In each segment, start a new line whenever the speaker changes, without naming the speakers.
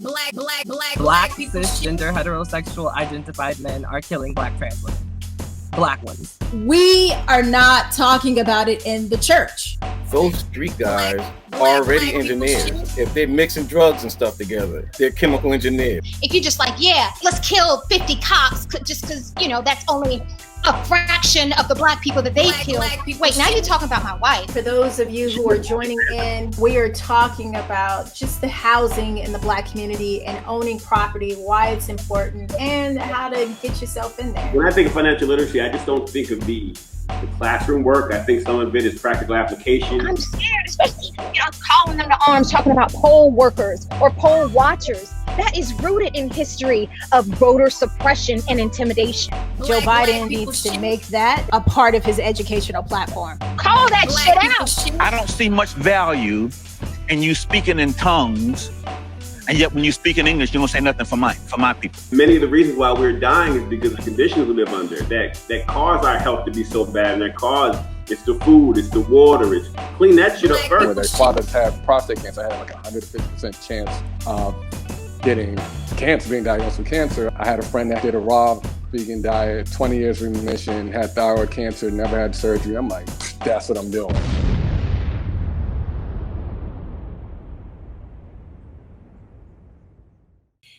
Black cisgender heterosexual identified men are killing Black trans women. Black ones.
We are not talking about it in the church.
Those street guys are already engineers. If they're mixing drugs and stuff together, they're chemical engineers.
If you're just like, yeah, let's kill 50 cops just because, you know, that's only a fraction of the Black people that they killed. Wait, now you're talking about my wife.
For those of you who are joining in, we are talking about just the housing in the Black community and owning property, why it's important, and how to get yourself in there.
When I think of financial literacy, I just don't think of the classroom work. I think some of it is practical application.
I'm scared, especially, you know, calling them to arms, talking about poll workers or poll watchers. That is rooted in history of voter suppression and intimidation.
Joe Biden needs to make that a part of his educational platform.
Call that shit out.
I don't see much value in you speaking in tongues, and yet when you speak in English, you don't say nothing for my people.
Many of the reasons why we're dying is because of the conditions we live under that cause our health to be so bad, and that cause it's the food, it's the water, it's clean that shit up first.
When their fathers have prostate cancer, I had like a 150% chance of getting cancer, being diagnosed with cancer. I had a friend that did a raw vegan diet, 20 years remission, had thyroid cancer, never had surgery. I'm like, that's what I'm doing.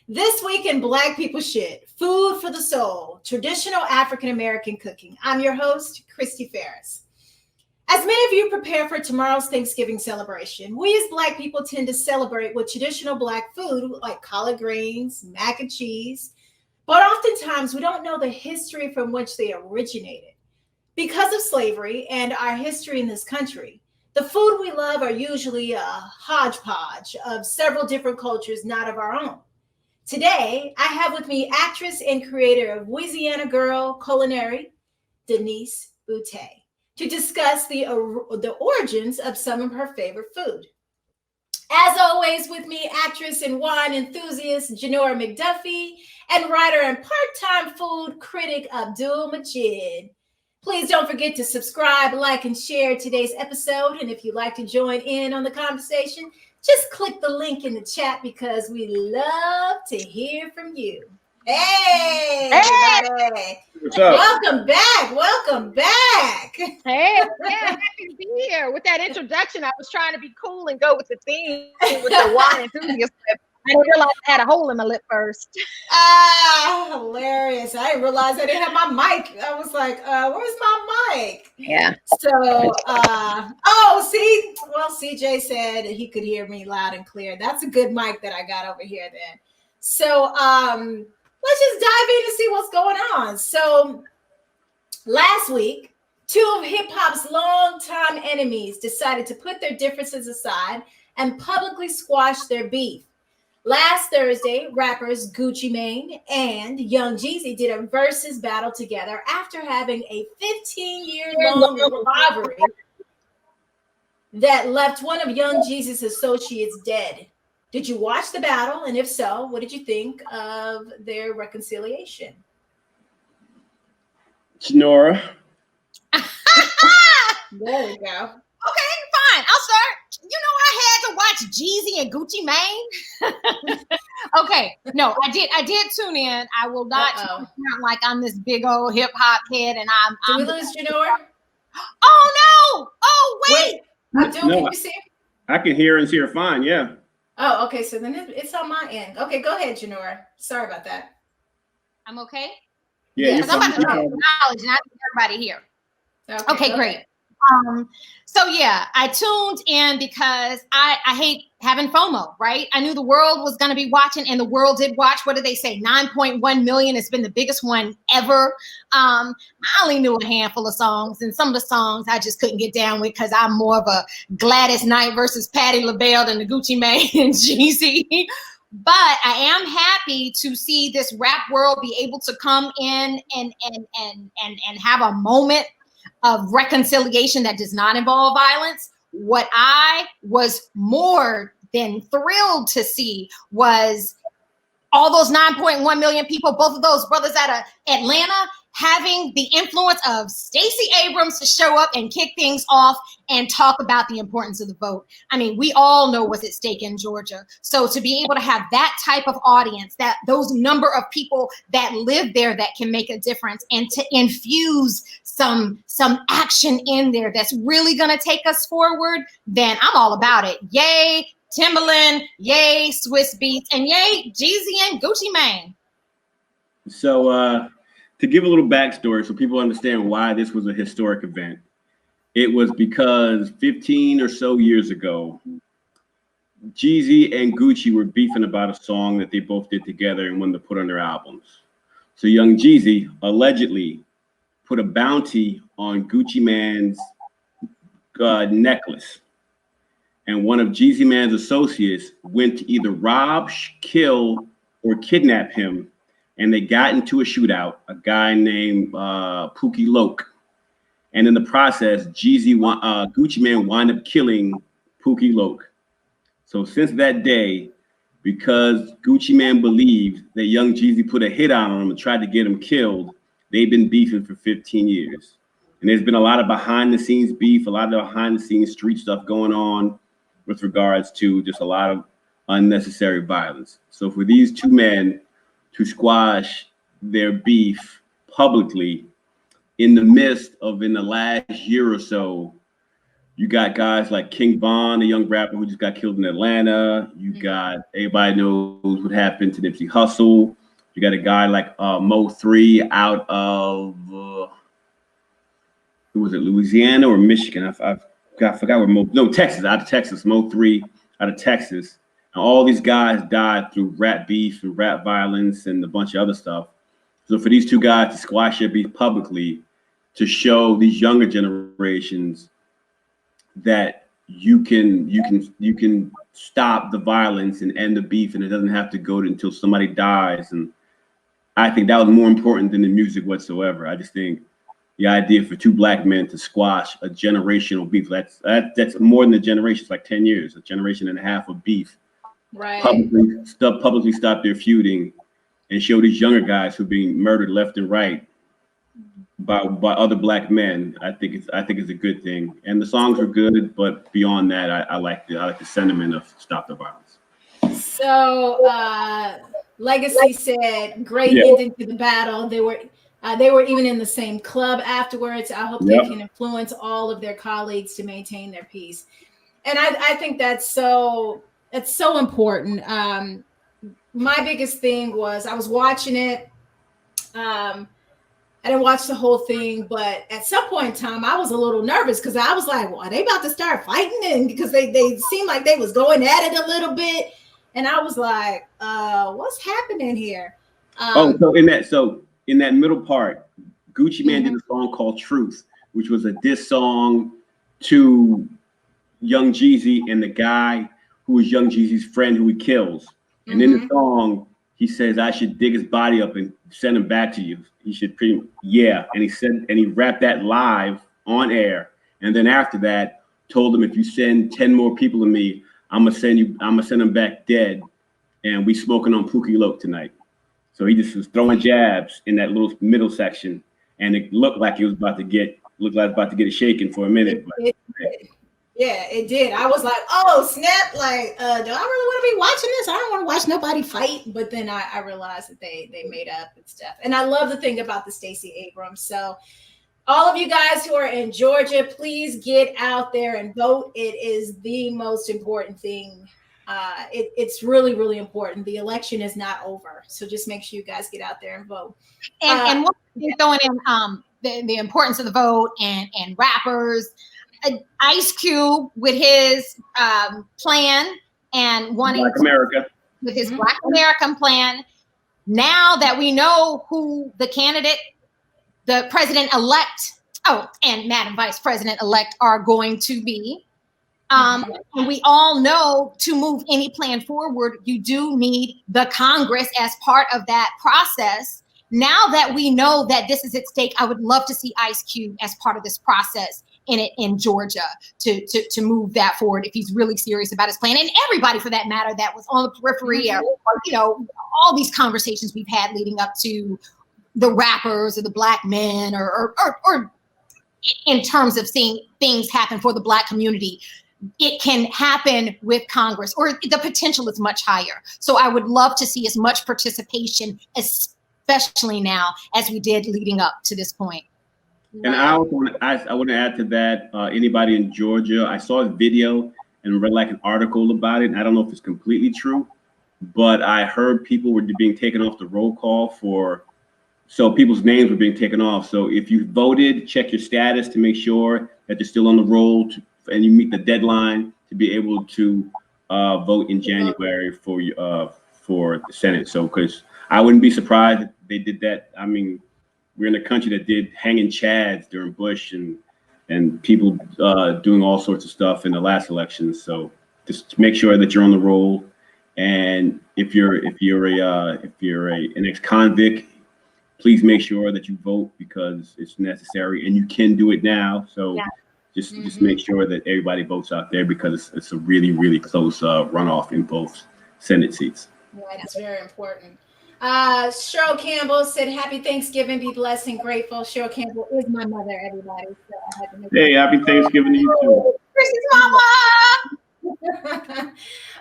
This week in Black People Shit, food for the soul, traditional African-American cooking. I'm your host, Chrystee Pharris. As many of you prepare for tomorrow's Thanksgiving celebration, we as Black people tend to celebrate with traditional Black food like collard greens, mac and cheese, but oftentimes we don't know the history from which they originated. Because of slavery and our history in this country, the food we love are usually a hodgepodge of several different cultures not of our own. Today, I have with me actress and creator of Louisiana Girl Culinary, Denise Boutte, to discuss the origins of some of her favorite food. As always, with me, actress and wine enthusiast Janora McDuffie, and writer and part-time food critic Abdul Majid. Please don't forget to subscribe, like, and share today's episode. And if you'd like to join in on the conversation, just click the link in the chat because we love to hear from you. Hey, everybody.
What's up?
Welcome back.
Hey, yeah, happy to be here. With that introduction, I was trying to be cool and go with the theme with the wine enthusiast lip. I didn't realize I had a hole in my lip first.
Hilarious. I didn't realize I didn't have my mic. I was like, where's my mic?
Yeah.
So, CJ said he could hear me loud and clear. That's a good mic that I got over here then. So, let's just dive in and see what's going on. So last week, two of hip hop's longtime enemies decided to put their differences aside and publicly squash their beef. Last Thursday, rappers Gucci Mane and Young Jeezy did a versus battle together after having a 15-year-long rivalry that left one of Young Jeezy's associates dead. Did you watch the battle? And if so, what did you think of their reconciliation?
Janora.
There we go.
Okay, fine. I'll start. You know, I had to watch Jeezy and Gucci Mane. Okay, no, I did tune in. I will not sound like I'm this big old hip hop head, and I'm.
Did we lose Janora?
Oh no! Oh wait!
Abdul, can you see?
I can hear and see her fine. Yeah.
Oh, okay. So then it's on my end. Okay, go ahead, Janora. Sorry about that.
I'm okay.
Yeah,
because I'm about to drop knowledge, and I need everybody here. Okay, great. So yeah, I tuned in because I hate having FOMO, right? I knew the world was going to be watching, and the world did watch. What did they say? 9.1 million. It's been the biggest one ever. I only knew a handful of songs, and some of the songs I just couldn't get down with because I'm more of a Gladys Knight versus Patti LaBelle than the Gucci Mane and Jeezy. But I am happy to see this rap world be able to come in and have a moment of reconciliation that does not involve violence. What I was more than thrilled to see was all those 9.1 million people, both of those brothers out of Atlanta having the influence of Stacey Abrams to show up and kick things off and talk about the importance of the vote. I mean, we all know what's at stake in Georgia. So to be able to have that type of audience, that those number of people that live there that can make a difference, and to infuse some action in there that's really going to take us forward, then I'm all about it. Yay, Timberland, yay, Swiss Beats, and yay, Jeezy and Gucci Mane.
So to give a little backstory so people understand why this was a historic event, it was because 15 or so years ago, Jeezy and Gucci were beefing about a song that they both did together and wanted to put on their albums. So young Jeezy allegedly put a bounty on Gucci Mane's necklace. And one of Jeezy Man's associates went to either rob, kill, or kidnap him. And they got into a shootout, a guy named Pookie Loke. And in the process, Gucci Mane wound up killing Pookie Loke. So since that day, because Gucci Mane believed that young Jeezy put a hit on him and tried to get him killed, they've been beefing for 15 years. And there's been a lot of behind the scenes beef, a lot of behind the scenes street stuff going on with regards to just a lot of unnecessary violence. So for these two men to squash their beef publicly in the midst of, in the last year or so, you got guys like King Von, a young rapper who just got killed in Atlanta. You got, everybody knows what happened to Nipsey Hussle. You got a guy like Mo3 out of, who was it, Louisiana or Michigan? I forgot where Texas, out of Texas, Mo3 out of Texas. And all these guys died through rap beef and rap violence and a bunch of other stuff. So for these two guys to squash their beef publicly, to show these younger generations that you can stop the violence and end the beef, and it doesn't have to go until somebody dies. And I think that was more important than the music whatsoever. I just think the idea for two black men to squash a generational beef, that's more than a generation. It's like 10 years, a generation and a half of beef.
Right.
Publicly stop their feuding and show these younger guys who are being murdered left and right by other black men. I think it's a good thing. And the songs are good, but beyond that, I like the sentiment of stop the violence.
So Legacy said, great ending to the battle. They were even in the same club afterwards. I hope they can influence all of their colleagues to maintain their peace. And I think that's so important. My biggest thing was I was watching it. I didn't watch the whole thing, but at some point in time, I was a little nervous because I was like, well, are they about to start fighting? And because they seemed like they was going at it a little bit. And I was like, what's happening here?
So in that middle part, Gucci Mane did a song called Truth, which was a diss song to Young Jeezy and the guy who was Young Jeezy's friend who he kills. And in the song, he says, I should dig his body up and send him back to you. He should and he rapped that live on air. And then after that, told him, if you send 10 more people to me, I'm gonna send them back dead. And we smoking on Pookie Loke tonight. So he just was throwing jabs in that little middle section. And it looked like he was about to get it shaken for a minute.
Yeah, it did. I was like, oh, snap. Like, do I really want to be watching this? I don't want to watch nobody fight. But then I realized that they made up and stuff. And I love the thing about the Stacey Abrams. So all of you guys who are in Georgia, please get out there and vote. It is the most important thing. It's really, really important. The election is not over. So just make sure you guys get out there and vote.
And what you're throwing in the importance of the vote and rappers, Ice Cube with his plan and wanting
Black America.
With his Black American plan. Now that we know who the candidate, the president-elect, and Madam Vice President-elect are going to be, and we all know to move any plan forward, you do need the Congress as part of that process. Now that we know that this is at stake, I would love to see Ice Cube as part of this process in Georgia to move that forward if he's really serious about his plan, and everybody for that matter that was on the periphery or all these conversations we've had leading up to the rappers or the black men or in terms of seeing things happen for the Black community. It can happen with Congress, or the potential is much higher. So I would love to see as much participation, especially now, as we did leading up to this point.
And I want to add to that, anybody in Georgia, I saw a video and read like an article about it. And I don't know if it's completely true, but I heard people were being taken off the roll call so people's names were being taken off. So if you voted, check your status to make sure that you're still on the roll and you meet the deadline to be able to vote in January for the Senate. So, because I wouldn't be surprised if they did that. I mean, we're in a country that did hanging chads during Bush and people doing all sorts of stuff in the last election. So just make sure that you're on the roll. And if you're an ex-convict, please make sure that you vote because it's necessary, and you can do it now. So just make sure that everybody votes out there because it's a really, really close runoff in both Senate seats.
Right, that's very important. Cheryl Campbell said, "Happy Thanksgiving, be blessed and grateful." Cheryl Campbell is my mother, everybody. So I had to make
Happy Thanksgiving to you too.
Chrissy's mama.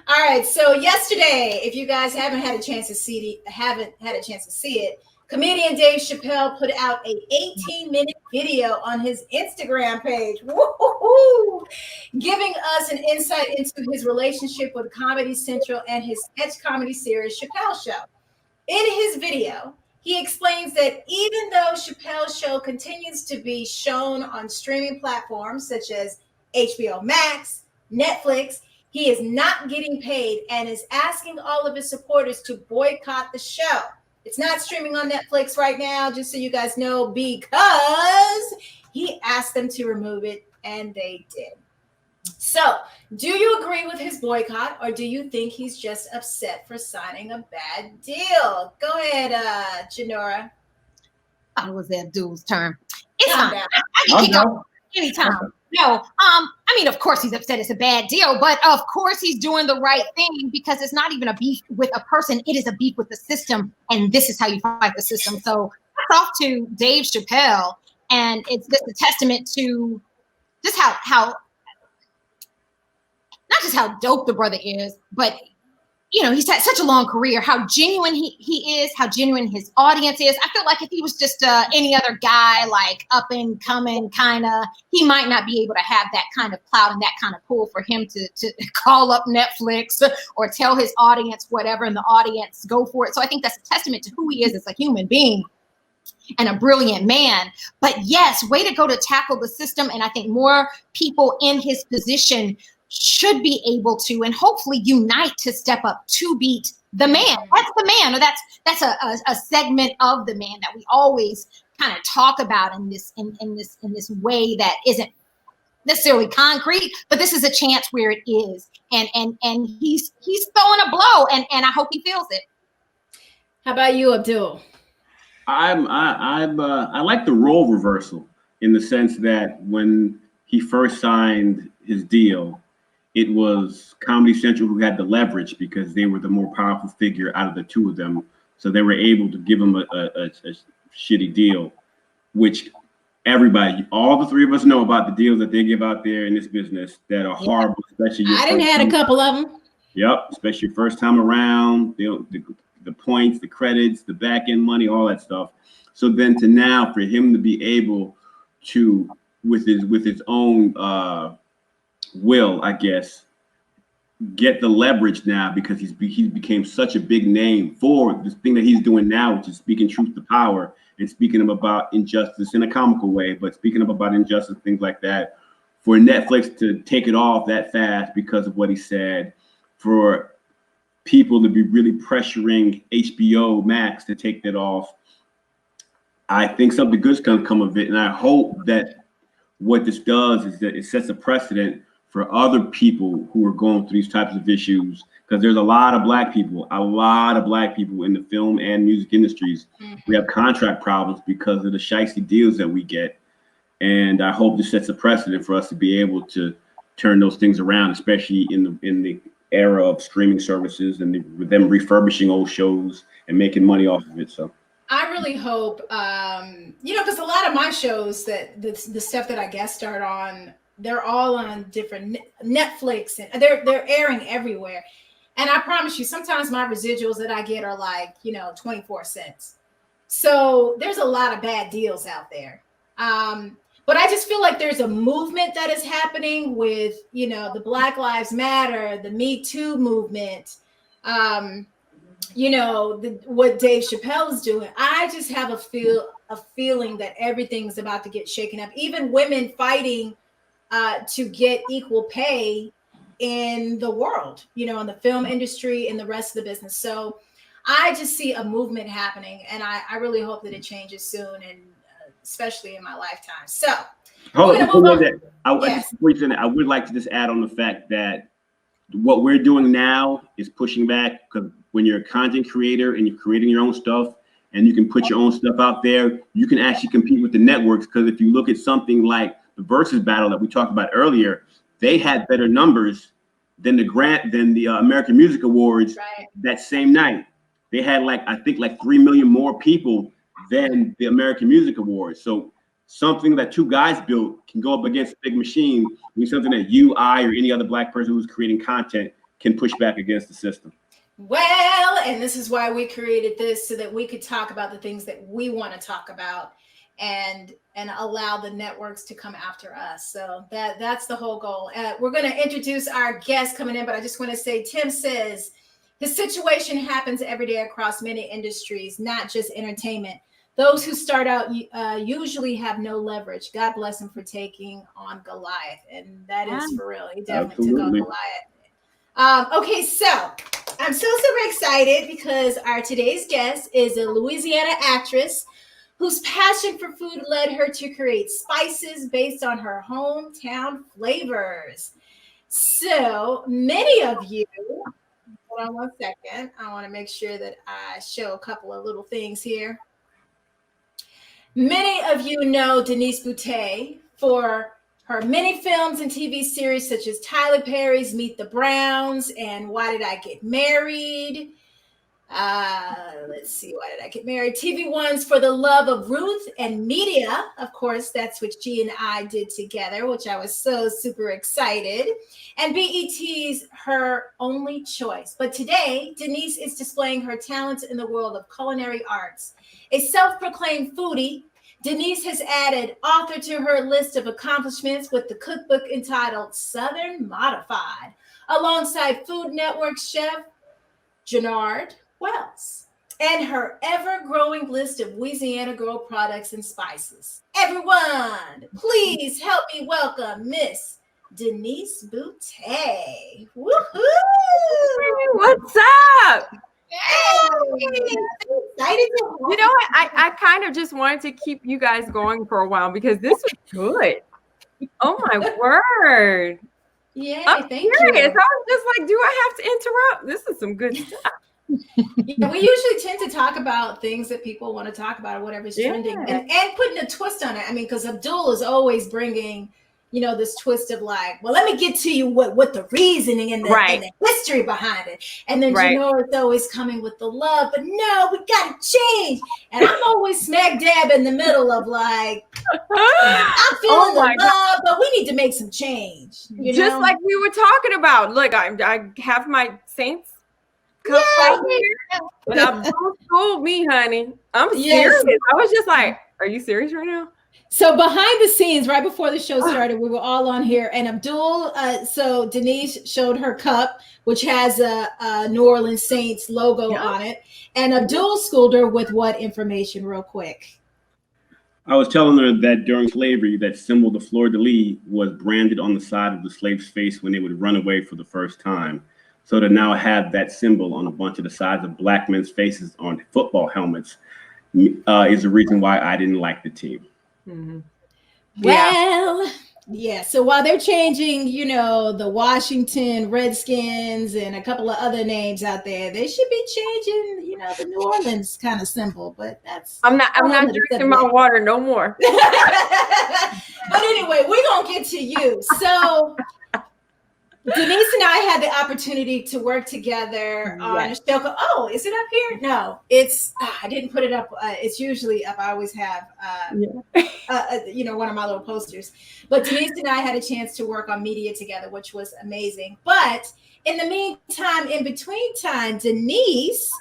All right. So yesterday, if you guys haven't had a chance to see it, comedian Dave Chappelle put out a 18-minute video on his Instagram page, giving us an insight into his relationship with Comedy Central and his sketch comedy series Chappelle Show. In his video, he explains that even though Chappelle's show continues to be shown on streaming platforms such as HBO Max, Netflix, he is not getting paid and is asking all of his supporters to boycott the show. It's not streaming on Netflix right now, just so you guys know, because he asked them to remove it, and they did. So, do you agree with his boycott, or do you think he's just upset for signing a bad deal? Go ahead, Janora.
I was Abdul's turn. It's
Calm
fine.
down.
I can kick off anytime. No, I mean, of course he's upset. It's a bad deal, but of course he's doing the right thing because it's not even a beef with a person. It is a beef with the system, and this is how you fight the system. So, hats off to Dave Chappelle, and it's just a testament to just how not just how dope the brother is, but you know, he's had such a long career, how genuine he is, how genuine his audience is. I feel like if he was just any other guy, like up and coming kind of, he might not be able to have that kind of clout and that kind of pull for him to call up Netflix or tell his audience whatever, and the audience go for it. So I think that's a testament to who he is as a human being and a brilliant man. But yes, way to go to tackle the system. And I think more people in his position should be able to and hopefully unite to step up to beat the man. That's the man, or that's a segment of the man that we always kind of talk about in this way that isn't necessarily concrete, but this is a chance where it is, and he's throwing a blow, and I hope he feels it.
How about you, Abdul?
I like the role reversal in the sense that when he first signed his deal, it was Comedy Central who had the leverage because they were the more powerful figure out of the two of them. So they were able to give him a shitty deal, which everybody, all the three of us know about the deals that they give out there in this business that are horrible, especially your
I didn't had a couple of them.
Yep, especially your first time around, the points, the credits, the back end money, all that stuff. So then to now for him to be able to, with his own will, I guess, get the leverage now because he became such a big name for this thing that he's doing now, which is speaking truth to power and speaking about injustice in a comical way, but speaking about injustice, things like that. For Netflix to take it off that fast because of what he said, for people to be really pressuring HBO Max to take that off, I think something good's gonna come of it, and I hope that what this does is that it sets a precedent for other people who are going through these types of issues, because there's a lot of black people in the film and music industries. We have contract problems because of the shicey deals that we get. And I hope this sets a precedent for us to be able to turn those things around, especially in the era of streaming services and them refurbishing old shows and making money off of it. So
I really hope, because a lot of my shows that the stuff that I guest starred on, they're all on different Netflix and they're airing everywhere. And I promise you, sometimes my residuals that I get are like, 24 cents. So there's a lot of bad deals out there. But I just feel like there's a movement that is happening with, the Black Lives Matter, the Me Too movement, what Dave Chappelle is doing. I just have a feeling that everything's about to get shaken up. Even women fighting to get equal pay in the world, in the film industry and the rest of the business. So I just see a movement happening, and I really hope that it changes soon, and especially in my lifetime. So
I would like to just add on the fact that what we're doing now is pushing back, because when you're a content creator and you're creating your own stuff and you can put your own stuff out there, you can actually compete with the networks. Because if you look at something like the Versus battle that we talked about earlier, they had better numbers than the American Music Awards that same night. They had I think 3 million more people than the American Music Awards. So something that two guys built can go up against a big machine. Something that you, I, or any other Black person who's creating content can push back against the system.
Well, and this is why we created this, so that we could talk about the things that we want to talk about and allow the networks to come after us. So that's the whole goal. We're going to introduce our guest coming in, but I just want to say, Tim says, the situation happens every day across many industries, not just entertainment. Those who start out usually have no leverage. God bless him for taking on Goliath. And that is for real. He definitely took on Goliath. Okay, so I'm so super excited because our today's guest is a Louisiana actress whose passion for food led her to create spices based on her hometown flavors. So many of you, hold on one second. I want to make sure that I show a couple of little things here. Many of you know Denise Boutte for her many films and TV series such as Tyler Perry's Meet the Browns and Why Did I Get Married? Let's see, Why Did I Get Married? TV ones for The Love of Ruth and Media. Of course, that's what she and I did together, which I was so super excited. And BET's Her Only Choice. But today, Denise is displaying her talents in the world of culinary arts. A self-proclaimed foodie, Denise has added author to her list of accomplishments with the cookbook entitled Southern Modified, alongside Food Network chef Janora Wells, and her ever-growing list of Louisiana-grown products and spices. Everyone, please help me welcome Miss Denise Boutte. Woohoo!
What's up?
Hey, excited.
You know what? I kind of just wanted to keep you guys going for a while because this was good. Oh my word.
Yeah,
I'm
thank
curious.
you.
I was just like, do I have to interrupt? This is some good stuff.
Yeah, we usually tend to talk about things that people want to talk about or whatever's trending and putting a twist on it. I mean, because Abdul is always bringing, this twist of like, well, let me get to you what the reasoning and the history behind it. And then Janora is always coming with the love, but no, we got to change. And I'm always smack dab in the middle of like, I'm feeling the love, but we need to make some change.
Just like we were talking about. Look, I have my Saints cup right here, but Abdul told me, honey. I'm serious. I was just like, are you serious right now?
So behind the scenes, right before the show started, we were all on here, and Abdul. So Denise showed her cup, which has a New Orleans Saints logo on it, and Abdul schooled her with what information, real quick.
I was telling her that during slavery, that symbol, the fleur-de-lis, was branded on the side of the slave's face when they would run away for the first time. So to now have that symbol on a bunch of the sides of Black men's faces on football helmets is the reason why I didn't like the team.
Mm-hmm.
Well, so while they're changing, the Washington Redskins and a couple of other names out there, they should be changing, the New Orleans kind of symbol. But I'm not
drinking my water no more.
But anyway, we're gonna get to you. So Denise and I had the opportunity to work together on a show. Oh, is it up here? No, it's. I didn't put it up. It's usually up. I always have, one of my little posters. But Denise and I had a chance to work on media together, which was amazing. But in the meantime, in between time, Denise,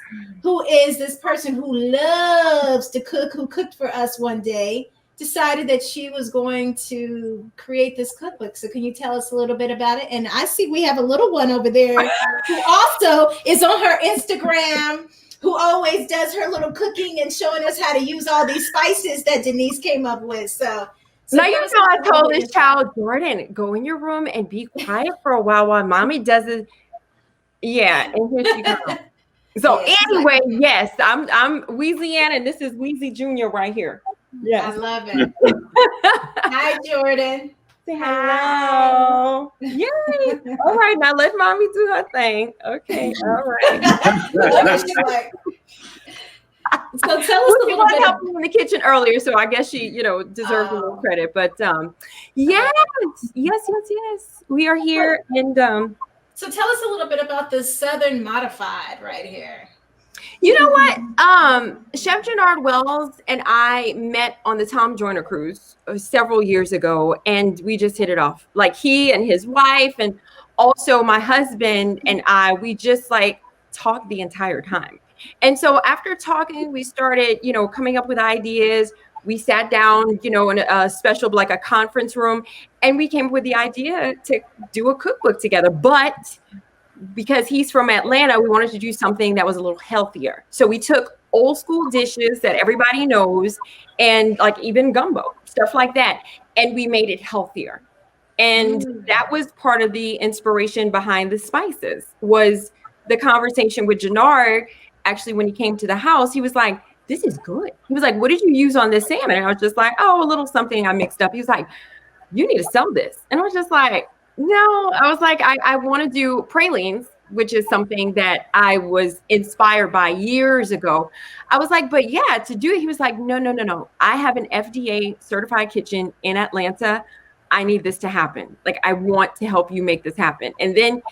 who is this person who loves to cook, who cooked for us one day, decided that she was going to create this cookbook. So can you tell us a little bit about it? And I see we have a little one over there who also is on her Instagram, who always does her little cooking and showing us how to use all these spices that Denise came up with. So
now you know I told this child, Jordan, go in your room and be quiet for a while mommy does it. Yeah, and here she comes. So anyway, yes, I'm Weezy Ann, and this is Weezy Jr. right here. Yes.
I love it. Hi, Jordan.
Say hello. Yay. All right, now let mommy do her thing. Okay. All right.
So tell us a little bit.
Helping in the kitchen earlier, so I guess she, deserves a little credit. But yes. We are here, and
so tell us a little bit about the Southern Modified right here.
You know what? Chef Janora Wells and I met on the Tom Joyner cruise several years ago, and we just hit it off. Like he and his wife, and also my husband and I, we just talked the entire time. And so after talking, we started, coming up with ideas. We sat down, in a special, a conference room, and we came up with the idea to do a cookbook together. But because he's from Atlanta, we wanted to do something that was a little healthier. So we took old school dishes that everybody knows, and even gumbo, stuff like that, and we made it healthier. And that was part of the inspiration behind the spices, was the conversation with Janora. Actually, when he came to the house, he was like, this is good. He was like, what did you use on this salmon? And I was just like, oh, a little something I mixed up. He was like, you need to sell this. And I was just like, no, I was like, I want to do pralines, which is something that I was inspired by years ago. I was like, but yeah, to do it. He was like, no. I have an FDA certified kitchen in Atlanta. I need this to happen. I want to help you make this happen. And then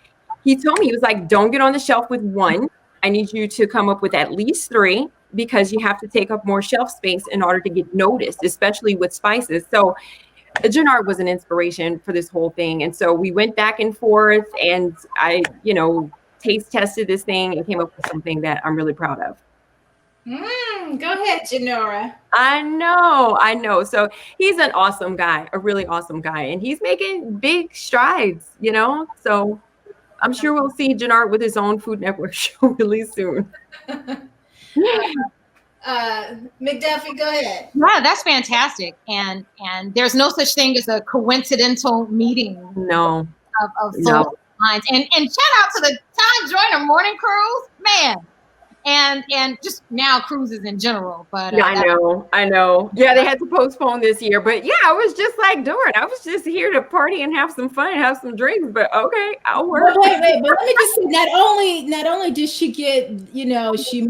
he told me, he was like, don't get on the shelf with one. I need you to come up with at least 3, because you have to take up more shelf space in order to get noticed, especially with spices. So Janora was an inspiration for this whole thing. And so we went back and forth, and I, taste tested this thing and came up with something that I'm really proud of.
Go ahead, Janora.
I know. So he's an awesome guy, a really awesome guy. And he's making big strides, So I'm sure we'll see Janora with his own Food Network show really soon.
McDuffie, go ahead.
Yeah, that's fantastic. And there's no such thing as a coincidental meeting.
No.
Of soul lines. And shout out to the Tom Joyner morning cruise, man. And just now cruises in general. But
yeah, I know. Yeah, they had to postpone this year. But yeah, I was just like, Doran, I was just here to party and have some fun, have some drinks. But okay, I'll work.
Wait. But let me just say, not only did she get, she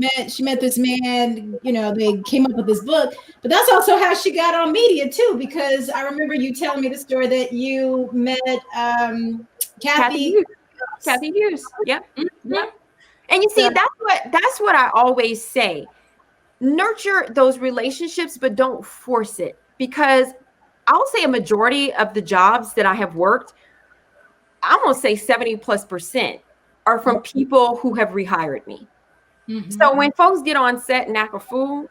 met this man, they came up with this book, but that's also how she got on media too. Because I remember you telling me the story that you met Kathy
Hughes. Yep. Mm-hmm. Yep. And you see, that's what I always say. Nurture those relationships, but don't force it. Because I'll say a majority of the jobs that I have worked, I'm going to say 70+% are from people who have rehired me. Mm-hmm. So when folks get on set and act a fool,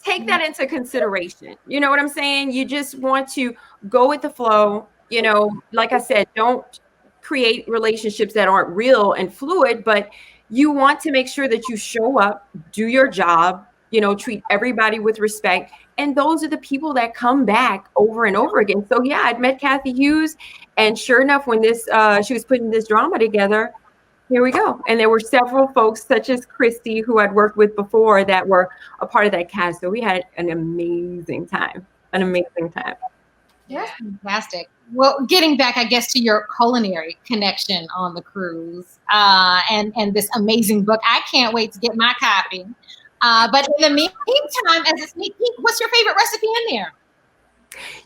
take that into consideration. You know what I'm saying? You just want to go with the flow. Like I said, don't create relationships that aren't real and fluid, but you want to make sure that you show up, do your job, treat everybody with respect. And those are the people that come back over and over again. So yeah, I'd met Kathy Hughes, and sure enough, when she was putting this drama together, here we go. And there were several folks such as Chrystee, who I'd worked with before, that were a part of that cast. So we had an amazing time.
Yeah, fantastic. Well, getting back, I guess, to your culinary connection on the cruise and this amazing book, I can't wait to get my copy. But in the meantime, as a sneak peek, what's your favorite recipe in there?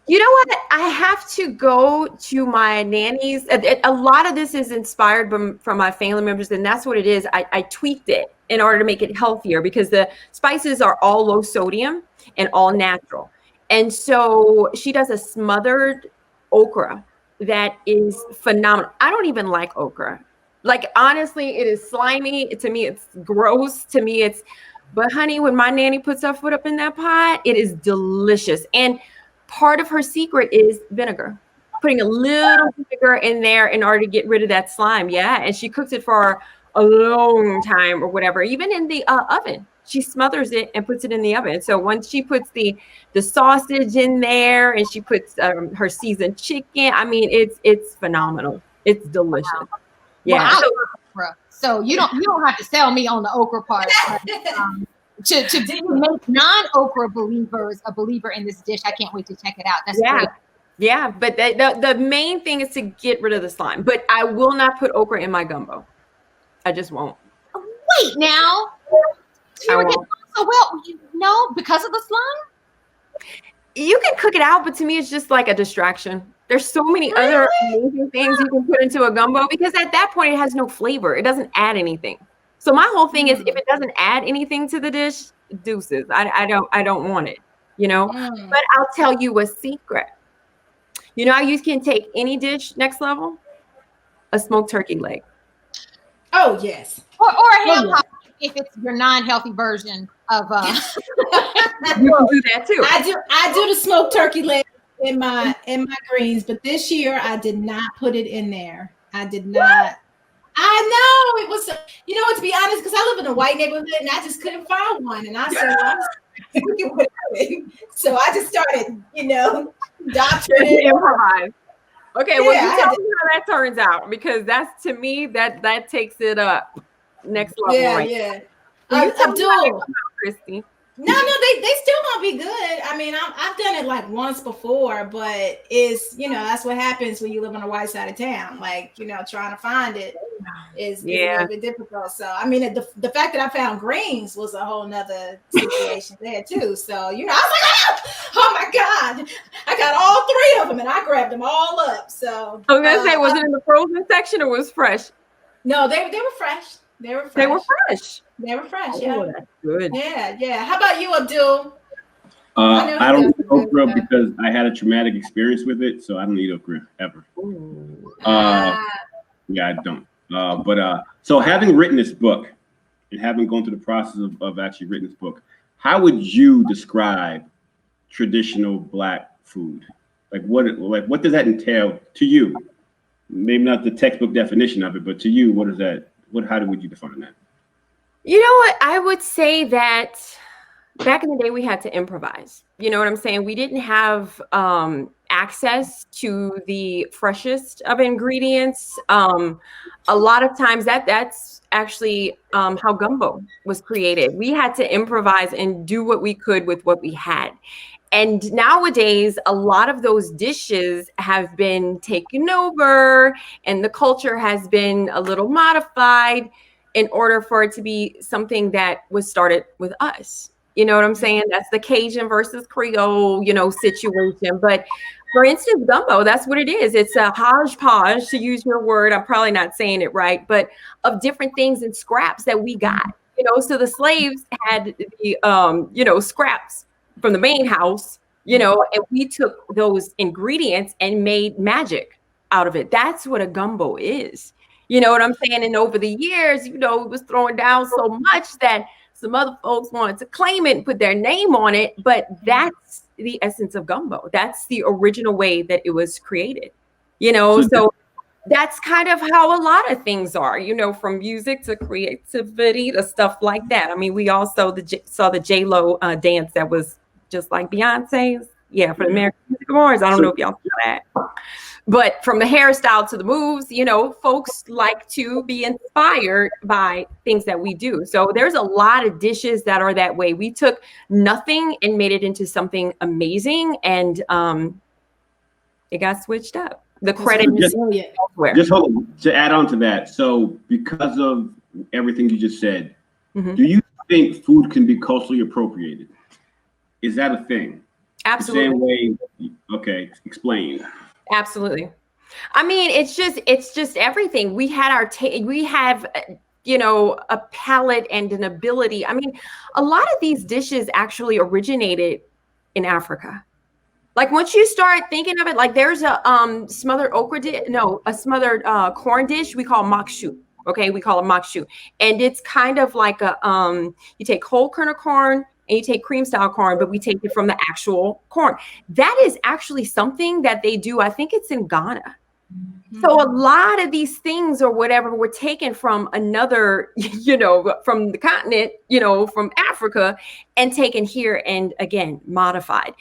You know what? I have to go to my nannies. A lot of this is inspired from my family members, and that's what it is. I tweaked it in order to make it healthier because the spices are all low sodium and all natural. And so she does a smothered okra that is phenomenal. I don't even like okra. Like, honestly, it is slimy. To me, it's gross. To me, but honey, when my nanny puts her foot up in that pot, it is delicious. And part of her secret is vinegar, putting a little vinegar in there in order to get rid of that slime. Yeah. And she cooks it for a long time or whatever, even in the oven. She smothers it and puts it in the oven. So once she puts the sausage in there and she puts her seasoned chicken, I mean, it's phenomenal. It's delicious. Yeah.
Well, I love okra. So you don't have to sell me on the okra part. But, to make non-okra believers a believer in this dish, I can't wait to check it out. That's great.
Yeah, but the main thing is to get rid of the slime. But I will not put okra in my gumbo. I just won't.
Wait, now. You were getting so well, because of the slime?
You can cook it out, but to me, it's just like a distraction. There's so many other amazing things you can put into a gumbo because at that point, it has no flavor. It doesn't add anything. So my whole thing is, if it doesn't add anything to the dish, deuces. I don't want it, But I'll tell you a secret. You know how you can take any dish next level? A smoked turkey leg.
Oh, yes.
Or a ham hock if it's your non-healthy version of
You can do that too.
I do the smoked turkey leg in my greens, but this year I did not put it in there. I did not. What? I know it was, to be honest, because I live in a white neighborhood and I just couldn't find one. And I said, so I just started, doctoring
improvise. Okay, well, you tell me how that turns out because that's, to me, that takes it up next level.
Yeah. Abdul, Chrystee. No, they still won't be good. I mean, I've done it like once before, but that's what happens when you live on the white side of town. Like, trying to find it is a little bit difficult. So, I mean, the fact that I found greens was a whole nother situation there too. So, I was like, oh my God, I got all three of them and I grabbed them all up. So,
I was gonna say, was it in the frozen section or was fresh?
No, they were fresh. They were fresh. Yeah.
That's good.
Yeah. How about you, Abdul?
I don't eat okra because I had a traumatic experience with it, so I don't eat okra ever. Yeah, I don't. So having written this book and having gone through the process of actually written this book, how would you describe traditional Black food? What does that entail to you? Maybe not the textbook definition of it, but to you, what is that? How would you define that?
You know what? I would say that back in the day, we had to improvise. You know what I'm saying? We didn't have access to the freshest of ingredients. A lot of times that's actually how gumbo was created. We had to improvise and do what we could with what we had. And nowadays, a lot of those dishes have been taken over and the culture has been a little modified in order for it to be something that was started with us. You know what I'm saying? That's the Cajun versus Creole, situation. But for instance, gumbo, that's what it is. It's a hodgepodge, to use your word. I'm probably not saying it right, but of different things and scraps that we got, so the slaves had the, scraps from the main house, and we took those ingredients and made magic out of it. That's what a gumbo is. You know what I'm saying? And over the years, it was throwing down so much that some other folks wanted to claim it and put their name on it. But that's the essence of gumbo. That's the original way that it was created, so that's kind of how a lot of things are, from music to creativity to stuff like that. I mean, we also saw the J-Lo dance that was just like Beyonce's. Yeah, for the American Music Awards. I don't know if y'all saw that. But from the hairstyle to the moves, folks like to be inspired by things that we do. So there's a lot of dishes that are that way. We took nothing and made it into something amazing, and it got switched up. The credit is elsewhere.
Just hold on, to add on to that. So because of everything you just said, do you think food can be culturally appropriated? Is that a thing?
Absolutely.
The same way. Okay, explain.
Absolutely. I mean, it's just everything. We had our we have, you know, a palate and an ability. I mean, a lot of these dishes actually originated in Africa. Like once you start thinking of it, like there's a smothered okra a smothered corn dish we call makshu. Okay, we call it makshu, and it's kind of like a you take whole kernel corn and you take cream style corn, but we take it from the actual corn. That is actually something that they do. I think it's in Ghana. So a lot of these things or whatever were taken from another, you know, from the continent, you know, from Africa, and taken here and again modified.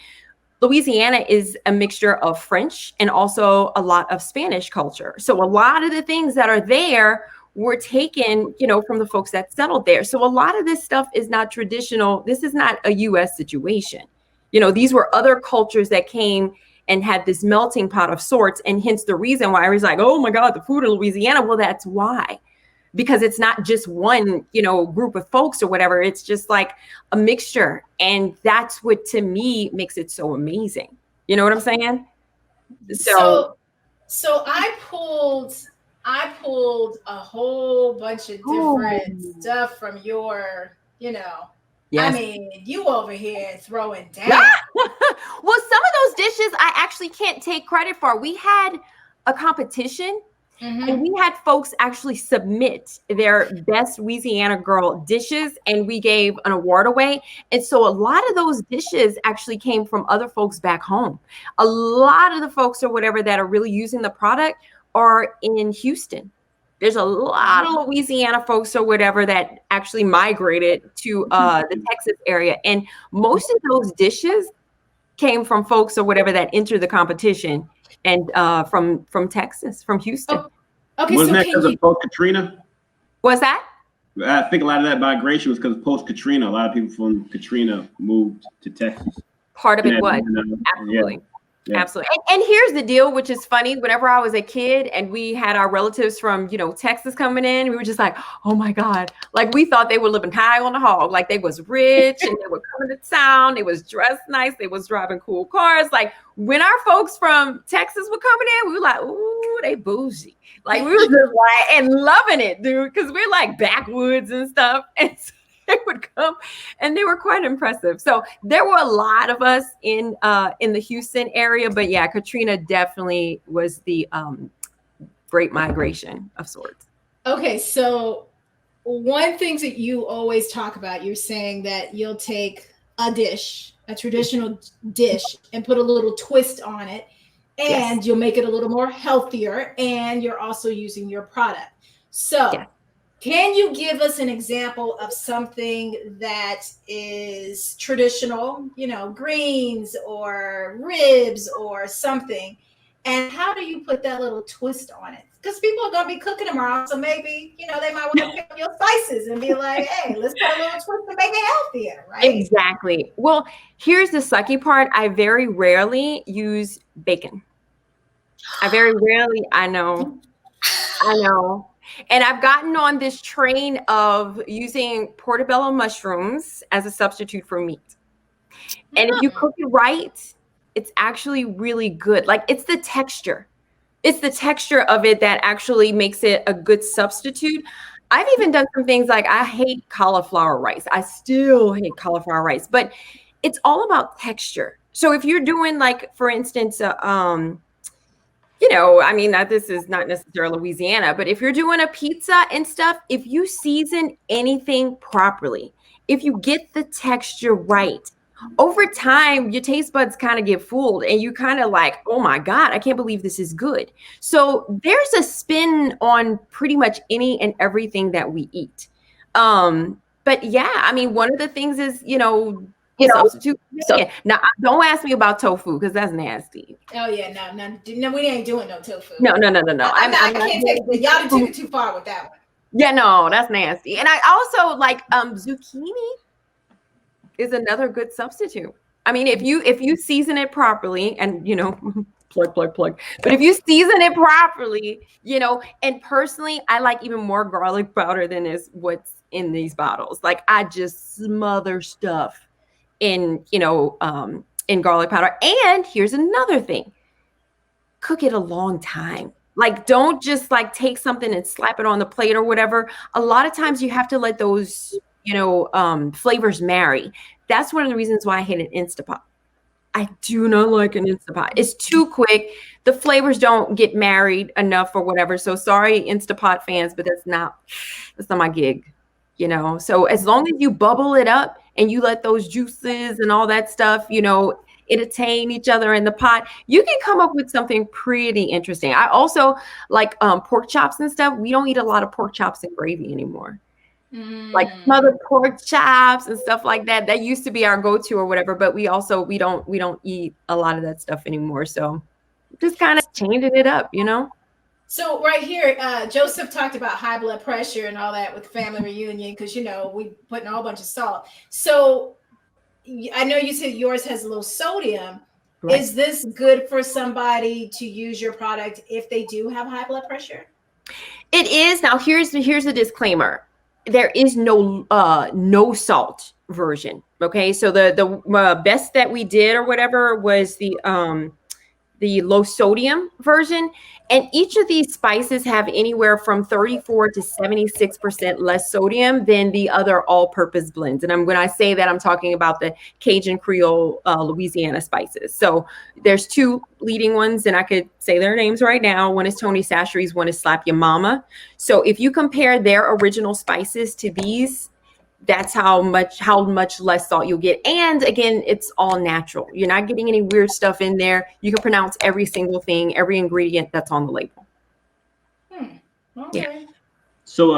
Louisiana is a mixture of French and also a lot of Spanish culture. So a lot of the things that are there were taken, you know, from the folks that settled there. So a lot of this stuff is not traditional. This is not a US situation. You know, these were other cultures that came and had this melting pot of sorts. And hence the reason why I was like, oh my God, the food in Louisiana. Well, that's why. Because it's not just one, you know, group of folks or whatever. It's just like a mixture. And that's what, to me, makes it so amazing. You know what I'm saying?
So I pulled a whole bunch of different stuff from your, you know, yes. I mean, you over here throwing down.
Well, some of those dishes I actually can't take credit for. We had a competition. And we had folks actually submit their best Louisiana girl dishes, and we gave an award away. And so a lot of those dishes actually came from other folks back home. A lot of the folks or whatever that are really using the product are in Houston. There's a lot of Louisiana folks or whatever that actually migrated to the Texas area. And most of those dishes came from folks or whatever that entered the competition. And from Texas, from Houston.
Okay,
wasn't that because of post-Katrina?
What's that?
I think a lot of that migration was because of post-Katrina. A lot of people from Katrina moved to Texas.
Part of it was. Absolutely. Yeah. Absolutely. And here's the deal, which is funny. Whenever I was a kid and we had our relatives from, you know, Texas coming in, we were just like, oh my God. Like we thought they were living high on the hog. Like they was rich and they were coming to town. They was dressed nice. They was driving cool cars. Like when our folks from Texas were coming in, we were like, ooh, they bougie. Like we were just like, and loving it, dude. Cause we're like backwoods and stuff. And so they would come and they were quite impressive. So there were a lot of us in the Houston area, but yeah, Katrina definitely was the great migration of sorts.
Okay. So one thing that you always talk about, you're saying that you'll take a dish, a traditional dish, and put a little twist on it, and you'll make it a little more healthier, and you're also using your product. So can you give us an example of something that is traditional, you know, greens or ribs or something, and how do you put that little twist on it? Because people are going to be cooking tomorrow, so maybe, you know, they might want to pick up your spices and be like, hey, let's put a little twist to make it healthier, right?
Exactly. Well, here's the sucky part. I very rarely use bacon. I know. And I've gotten on this train of using portobello mushrooms as a substitute for meat. And if you cook it right, it's actually really good. Like it's the texture. It's the texture of it that actually makes it a good substitute. I've even done some things like I hate cauliflower rice. I still hate cauliflower rice, but it's all about texture. So if you're doing like, for instance, you know, I mean, this is not necessarily Louisiana, but if you're doing a pizza and stuff, if you season anything properly, if you get the texture right, over time, your taste buds kind of get fooled and you kind of like, oh my God, I can't believe this is good. So there's a spin on pretty much any and everything that we eat. But yeah, I mean, one of the things is, you know, substitute. So, now, don't ask me about tofu because that's nasty.
Oh yeah, no, we ain't doing no tofu.
No.
I can't take y'all took it too far with that one.
Yeah, no, that's nasty. And I also like zucchini is another good substitute. I mean, if you season it properly, and you know, plug. But if you season it properly, you know, and personally, I like even more garlic powder than is what's in these bottles. Like I just smother stuff in, you know, in garlic powder. And here's another thing. Cook it a long time. Like, don't just like take something and slap it on the plate or whatever. A lot of times you have to let those, flavors marry. That's one of the reasons why I hate an Instapot. I do not like an Instapot. It's too quick. The flavors don't get married enough or whatever. So sorry, Instapot fans, but that's not my gig, So as long as you bubble it up and you let those juices and all that stuff, entertain each other in the pot, you can come up with something pretty interesting. I also like pork chops and stuff. We don't eat a lot of pork chops and gravy anymore. Like smothered pork chops and stuff like that. That used to be our go-to or whatever, but we don't eat a lot of that stuff anymore. So just kind of changing it up,
So right here, Joseph talked about high blood pressure and all that with family reunion because we put in a whole bunch of salt. So I know you said yours has a little sodium. Right. Is this good for somebody to use your product if they do have high blood pressure?
It is. Now here's the disclaimer. There is no salt version. Okay, so the best that we did or whatever was the low sodium version, and each of these spices have anywhere from 34 to 76% less sodium than the other all-purpose blends. And when I say that, I'm talking about the Cajun Creole Louisiana spices. So there's two leading ones, and I could say their names right now. One is Tony Chachere's, one is Slap Your Mama. So if you compare their original spices to these, that's how much less salt you'll get. And again, it's all natural. You're not getting any weird stuff in there. You can pronounce every single thing, every ingredient that's on the label.
Okay.
Yeah.
So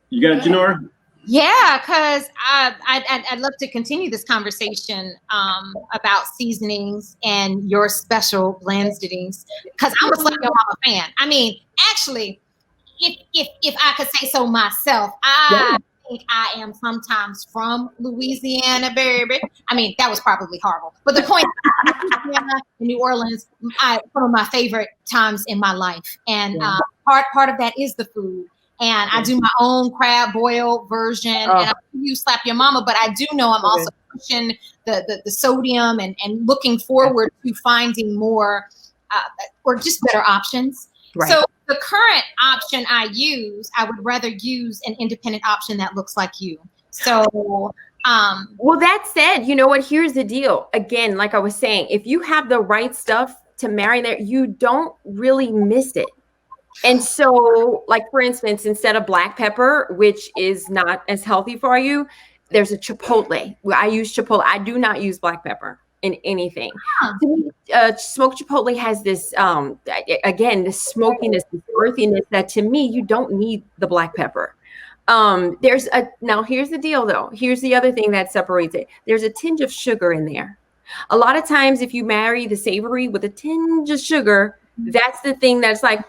you got it, Janora?
Yeah, because I'd love to continue this conversation about seasonings and your special blends, Denise, because I'm a Slap Your Mama fan. I mean, actually, if I could say so myself, I think I am sometimes from Louisiana, baby. I mean, that was probably horrible. But the point is, Louisiana and New Orleans, one of my favorite times in my life. And part of that is the food. And I do my own crab boil version. And I use Slap Your Mama, but I do know I'm also pushing the sodium and looking forward to finding more or just better options. Right. So the current option I would rather use an independent option that looks like you. So,
well, that said, you know what? Here's the deal. Again, like I was saying, if you have the right stuff to marry there, you don't really miss it. And so, like, for instance, instead of black pepper, which is not as healthy for you, there's a chipotle. I use chipotle. I do not use black pepper in anything. To me, smoked chipotle has this, again, this smokiness, this earthiness that to me, you don't need the black pepper. Now here's the deal though. Here's the other thing that separates it. There's a tinge of sugar in there. A lot of times if you marry the savory with a tinge of sugar, that's the thing that's like,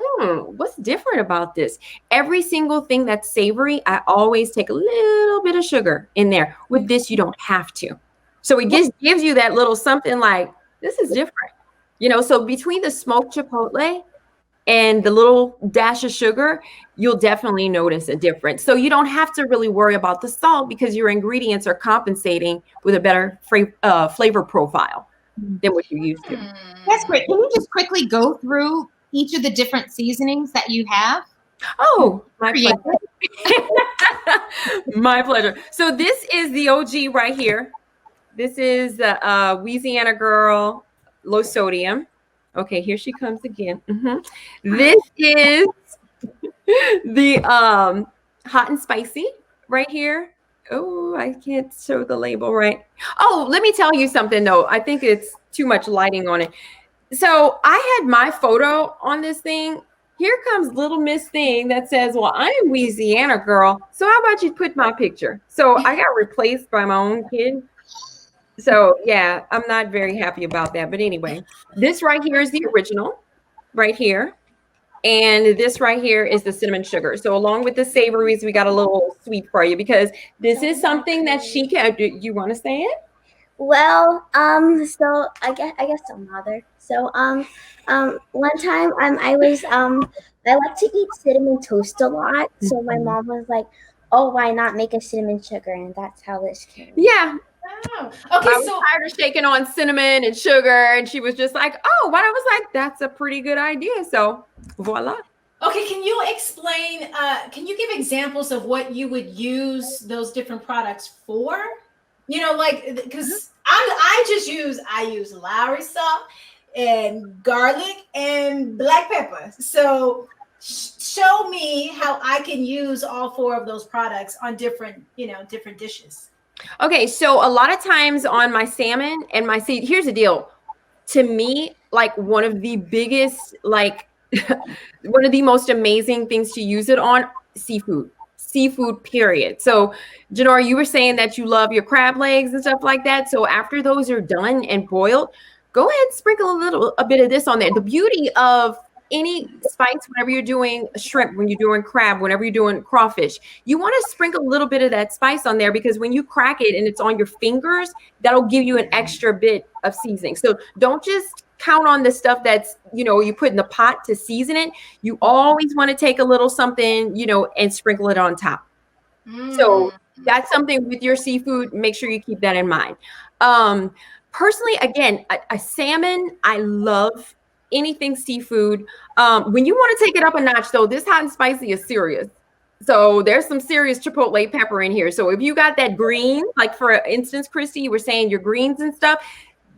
what's different about this? Every single thing that's savory, I always take a little bit of sugar in there. With this, you don't have to. So it just gives you that little something like, this is different. So between the smoked chipotle and the little dash of sugar, you'll definitely notice a difference. So you don't have to really worry about the salt because your ingredients are compensating with a better flavor profile than what you used to.
That's great. Can you just quickly go through each of the different seasonings that you have?
Oh, my pleasure. My pleasure. So this is the OG right here. This is the Louisiana Girl Low Sodium. Okay, here she comes again. This is the Hot and Spicy right here. Oh, I can't show the label right. Oh, let me tell you something though. I think it's too much lighting on it. So I had my photo on this thing. Here comes little Miss Thing that says, well, I am Louisiana Girl. So how about you put my picture? So I got replaced by my own kid. So yeah, I'm not very happy about that. But anyway, this right here is the original right here. And this right here is the cinnamon sugar. So along with the savories, we got a little sweet for you because this is something that she can do. You want to say it?
Well, so I guess so, mother. So one time I like to eat cinnamon toast a lot. So my mom was like, oh, why not make a cinnamon sugar? And that's how this came.
Yeah.
Oh, okay.
I was tired of shaking on cinnamon and sugar, and she was just like, "Oh," but I was like, "That's a pretty good idea." So, voila.
Okay, can you explain? Can you give examples of what you would use those different products for? You know, like because I use Lowry salt and garlic and black pepper. So show me how I can use all four of those products on different dishes.
Okay, so a lot of times on my salmon and my seed, here's the deal. To me, like one of the biggest, like one of the most amazing things to use it on, seafood, period. So Janora, you were saying that you love your crab legs and stuff like that. So after those are done and boiled, go ahead and sprinkle a bit of this on there. The beauty of any spice, whenever you're doing shrimp, when you're doing crab, whenever you're doing crawfish, you want to sprinkle a little bit of that spice on there, because when you crack it and it's on your fingers, that'll give you an extra bit of seasoning. So don't just count on the stuff that's, you put in the pot to season it. You always want to take a little something, and sprinkle it on top. So that's something with your seafood. Make sure you keep that in mind. Personally, again, a salmon, I love anything seafood. When you want to take it up a notch, though, this hot and spicy is serious. So there's some serious chipotle pepper in here. So if you got that green, like for instance, Chrystee, you were saying your greens and stuff,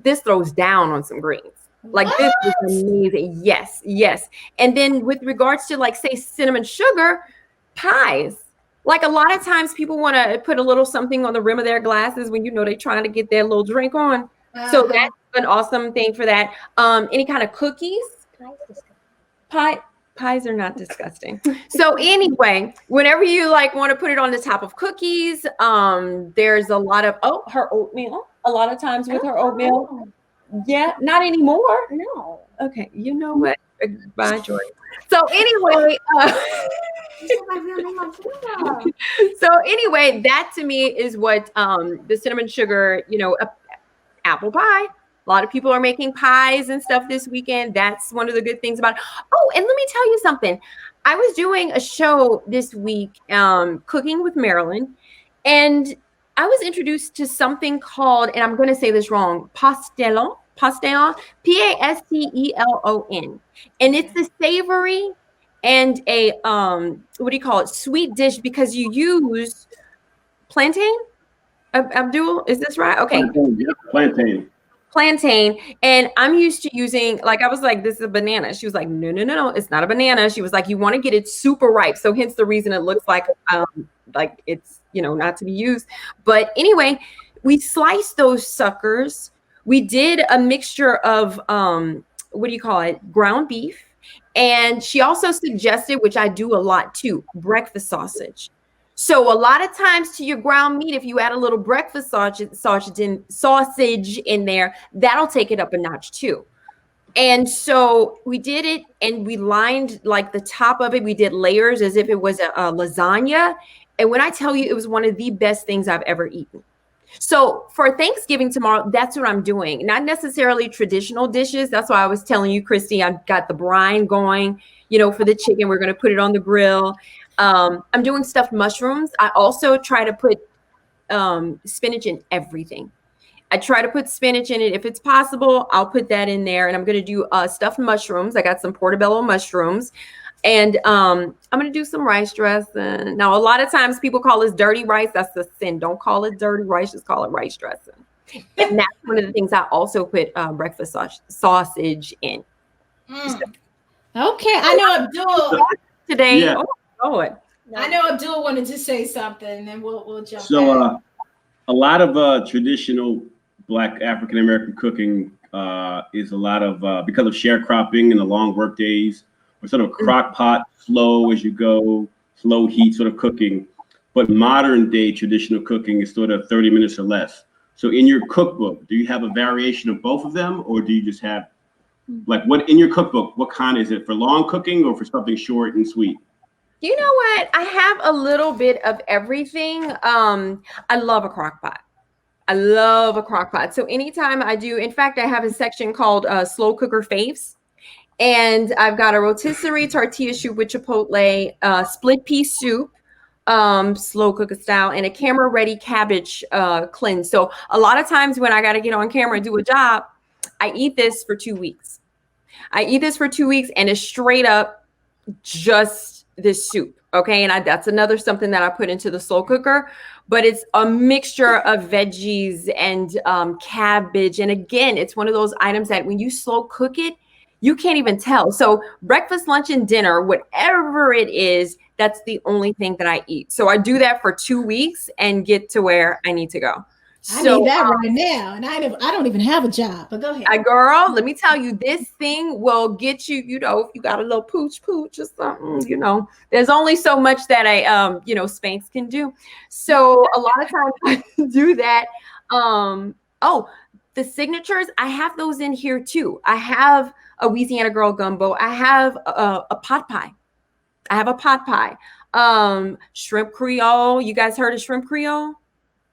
this throws down on some greens. Like this is amazing. Yes. And then with regards to, like, say, cinnamon sugar pies, like a lot of times people want to put a little something on the rim of their glasses when they're trying to get their little drink on. So that's an awesome thing for that. Any kind of cookies? Pies are not disgusting. So anyway, whenever you want to put it on the top of cookies, there's a lot of her oatmeal. A lot of times with her oatmeal. Yeah, not anymore.
No.
Okay, you know what? Bye, Joy. So anyway, that to me is what the cinnamon sugar, apple pie. A lot of people are making pies and stuff this weekend. That's one of the good things about it. Oh, and let me tell you something. I was doing a show this week, Cooking with Marilyn, and I was introduced to something called, and I'm going to say this wrong, pastelon, pastelon, Pastelon. And it's a savory and a, sweet dish, because you use plantain. Abdul, is this right? Okay. Plantain. And I'm used to using, I was like, this is a banana. She was like, no, it's not a banana. She was like, you want to get it super ripe. So hence the reason it looks like it's, not to be used. But anyway, we sliced those suckers. We did a mixture of, ground beef. And she also suggested, which I do a lot too, breakfast sausage. So a lot of times to your ground meat, if you add a little breakfast sausage in there, that'll take it up a notch too. And so we did it, and we lined the top of it. We did layers as if it was a lasagna. And when I tell you, it was one of the best things I've ever eaten. So for Thanksgiving tomorrow, that's what I'm doing. Not necessarily traditional dishes. That's why I was telling you, Chrystee, I've got the brine going, for the chicken. We're going to put it on the grill. I'm doing stuffed mushrooms. I also try to put spinach in everything. I try to put spinach in it. If it's possible, I'll put that in there. And I'm going to do stuffed mushrooms. I got some portobello mushrooms. And I'm going to do some rice dressing. Now, a lot of times people call this dirty rice. That's the sin. Don't call it dirty rice. Just call it rice dressing. And that's one of the things I also put breakfast sausage in.
Okay. I know Abdul
today.
Yeah.
I know Abdul wanted to say something, and then we'll jump
So a lot of traditional Black African American cooking is a lot of because of sharecropping and the long work days, or sort of crock pot, slow as you go, slow heat sort of cooking. But modern day traditional cooking is sort of 30 minutes or less. So in your cookbook, do you have a variation of both of them, or do you just have what in your cookbook? What kind is it, for long cooking or for something short and sweet?
You know what? I have a little bit of everything. I love a crock pot. So anytime I do, in fact, I have a section called Slow Cooker Faves. And I've got a rotisserie tortilla soup with chipotle, split pea soup, slow cooker style, and a camera ready cabbage cleanse. So a lot of times when I got to get on camera and do a job, I eat this for 2 weeks. I eat this for 2 weeks, and it's straight up just this soup. Okay. And that's another something that I put into the slow cooker, but it's a mixture of veggies and cabbage. And again, it's one of those items that when you slow cook it, you can't even tell. So breakfast, lunch, and dinner, whatever it is, that's the only thing that I eat. So I do that for 2 weeks and get to where I need to go.
I need that right now, and I don't even have a job. But go ahead,
girl. Let me tell you, this thing will get you. You know, if you got a little pooch or something, you know, there's only so much that a Spanx can do. So a lot of times I do that. The signatures, I have those in here too. I have a Louisiana Girl gumbo. I have a pot pie. Shrimp Creole. You guys heard of shrimp Creole?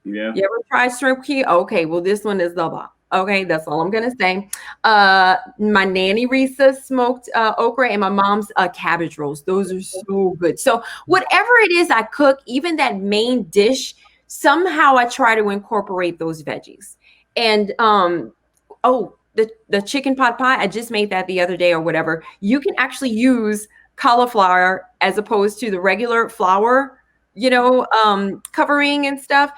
Yeah.
You ever tried shrimp Creole? Okay, well, this one is the bomb. Okay, that's all I'm gonna say. My nanny Risa smoked okra, and my mom's cabbage rolls. Those are so good. So whatever it is I cook, even that main dish, somehow I try to incorporate those veggies. And the chicken pot pie, I just made that the other day or whatever. You can actually use cauliflower as opposed to the regular flour, covering and stuff.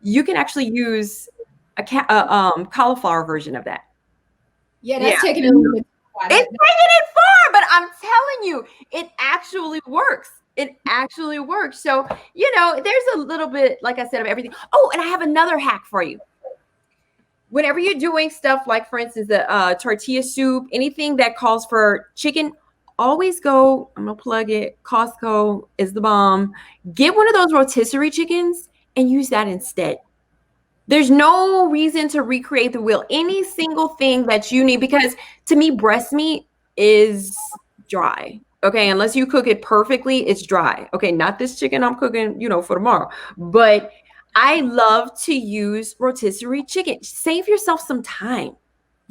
You can actually use a cauliflower version of that.
Yeah, that's taking it a little bit.
It's taking it far, but I'm telling you, it actually works. So, there's a little bit, like I said, of everything. Oh, and I have another hack for you. Whenever you're doing stuff like, for instance, the tortilla soup, anything that calls for chicken, always go, I'm going to plug it, Costco is the bomb. Get one of those rotisserie chickens and use that instead. There's no reason to recreate the wheel. Any single thing that you need, because to me, breast meat is dry. Okay, unless you cook it perfectly, it's dry. Okay, not this chicken I'm cooking, for tomorrow. But I love to use rotisserie chicken. Save yourself some time,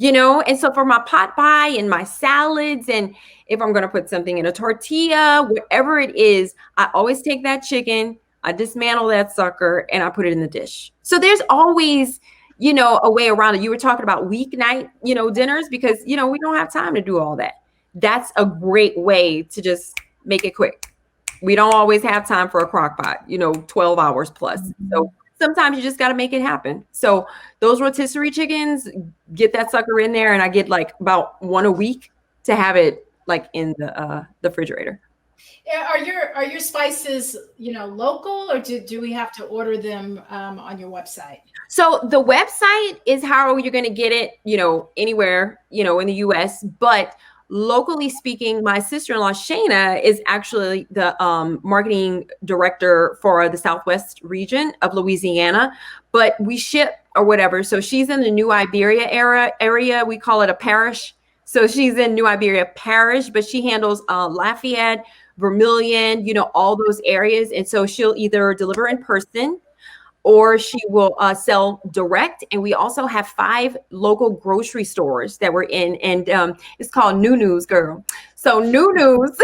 And so for my pot pie and my salads, and if I'm going to put something in a tortilla, whatever it is, I always take that chicken, I dismantle that sucker, and I put it in the dish. So there's always, a way around it. You were talking about weeknight, dinners, because, we don't have time to do all that. That's a great way to just make it quick. We don't always have time for a crock pot, 12 hours plus. So sometimes you just got to make it happen. So those rotisserie chickens, get that sucker in there, and I get like about one a week to have it like in the refrigerator.
Are your spices, local, or do we have to order them on your website?
So the website is how you're going to get it, anywhere, in the US, but locally speaking, my sister-in-law, Shayna, is actually the marketing director for the Southwest region of Louisiana, but we ship or whatever. So she's in the New Iberia area. We call it a parish. So she's in New Iberia Parish, but she handles Lafayette, Vermilion, all those areas. And so she'll either deliver in person or she will sell direct. And we also have 5 local grocery stores that we're in. And it's called New News, girl. So New News,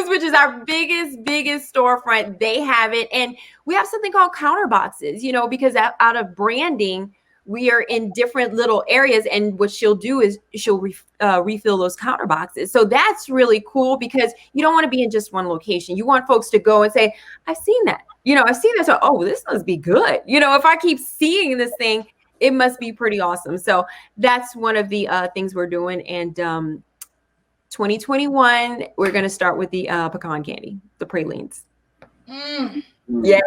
which is our biggest storefront, they have it. And we have something called counter boxes, because out of branding, we are in different little areas. And what she'll do is she'll refill those counter boxes. So that's really cool, because you don't want to be in just one location. You want folks to go and say, I've seen that, I've seen that. So, oh, this must be good. If I keep seeing this thing, it must be pretty awesome. So that's one of the things we're doing. And 2021, we're going to start with the pecan candy, the pralines. Yes.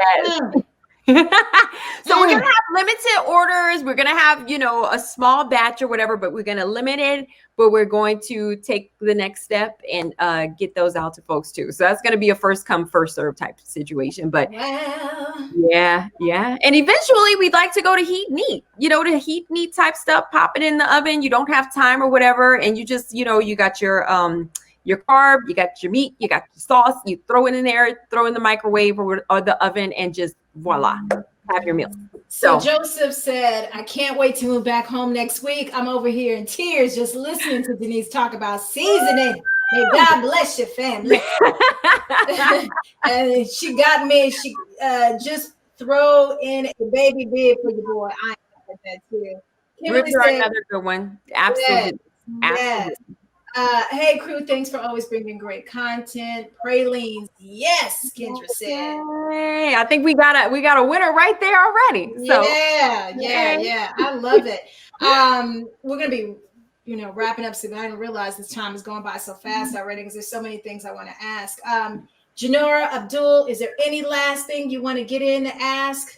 So we're going to have limited orders. We're going to have, a small batch or whatever, but we're going to limit it, but we're going to take the next step and get those out to folks too. So that's going to be a first come, first serve type situation, but yeah. And eventually we'd like to go to heat and eat, to heat and eat type stuff, pop it in the oven. You don't have time or whatever. And you just, you got your carb, you got your meat, you got your sauce, you throw it in there, throw in the microwave or the oven, and just voila, have your meal.
So Joseph said, I can't wait to move back home next week. I'm over here in tears just listening to Denise talk about seasoning. May God bless your family. And she got me. She just throw in a baby bib for your boy. I like that too.
Ribs are another good one. Absolutely.
Yes. Hey crew, thanks for always bringing great content. Pralines, yes, Kendra said.
Hey, I think we got a winner right there already. So
yeah. I love it. We're gonna be, wrapping up soon. I didn't realize this time is going by so fast already because there's so many things I want to ask. Janora, Abdul, is there any last thing you want to get in to ask?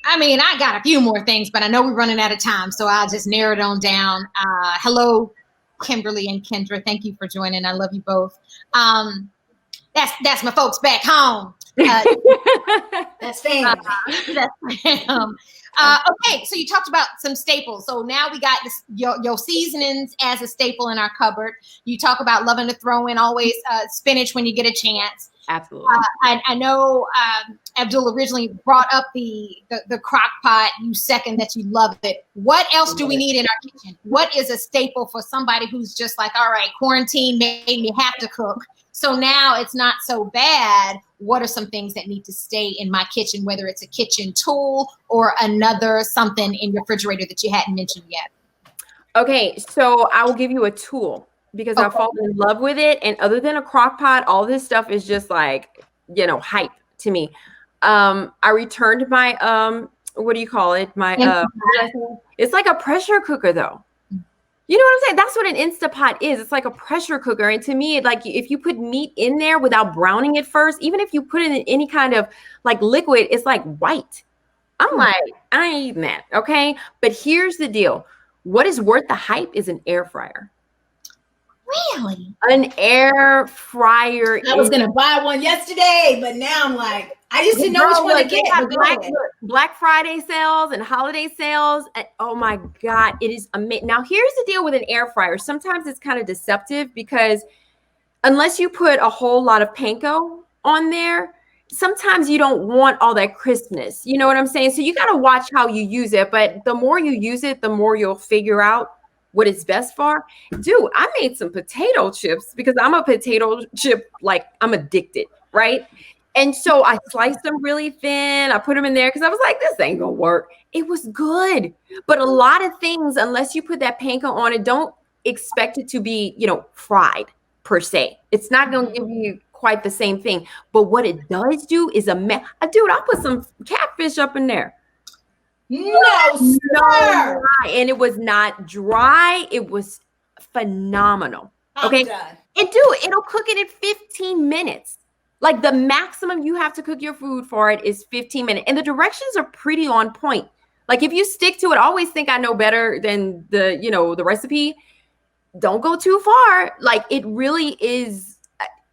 I mean, I got a few more things, but I know we're running out of time, so I'll just narrow it on down. Hello, Kimberly and Kendra. Thank you for joining. I love you both. That's my folks back home.
That's family.
That's fam. Okay, so you talked about some staples. So now we got this, your seasonings as a staple in our cupboard. You talk about loving to throw in always spinach when you get a chance.
Absolutely.
I know Abdul originally brought up the crock pot. You second that you love it. What else do we need in our kitchen? What is a staple for somebody who's just like, all right, quarantine made me have to cook, so now it's not so bad. What are some things that need to stay in my kitchen, whether it's a kitchen tool or another something in your refrigerator that you hadn't mentioned yet?
Okay, so I will give you a tool because I've fallen in love with it. And other than a crock pot, all this stuff is just like, hype to me. I returned my, what do you call it? It's like a pressure cooker though. You know what I'm saying? That's what an Instapot is. It's like a pressure cooker. And to me, like if you put meat in there without browning it first, even if you put it in any kind of like liquid, it's like white. I'm like, I ain't eating that. Okay. But here's the deal. What is worth the hype is an air fryer.
Really?
An air fryer.
I was going to buy one yesterday, but now I'm like, I just didn't know which one to get.
Black Friday sales and holiday sales. And, oh my God, it is amazing. Now, here's the deal with an air fryer. Sometimes it's kind of deceptive because unless you put a whole lot of panko on there, sometimes you don't want all that crispness. You know what I'm saying? So you got to watch how you use it. But the more you use it, the more you'll figure out what it's best for. Dude, I made some potato chips because I'm a potato chip, like I'm addicted, right? And so I sliced them really thin. I put them in there because I was like, this ain't gonna work. It was good. But a lot of things, unless you put that panko on it, don't expect it to be, fried per se. It's not gonna give you quite the same thing. But what it does do is dude, I put some catfish up in there.
No, sir.
And it was not dry. It was phenomenal. Okay. It'll cook it in 15 minutes. Like the maximum you have to cook your food for it is 15 minutes. And the directions are pretty on point. Like if you stick to it, I always think I know better than the recipe. Don't go too far. Like it really is.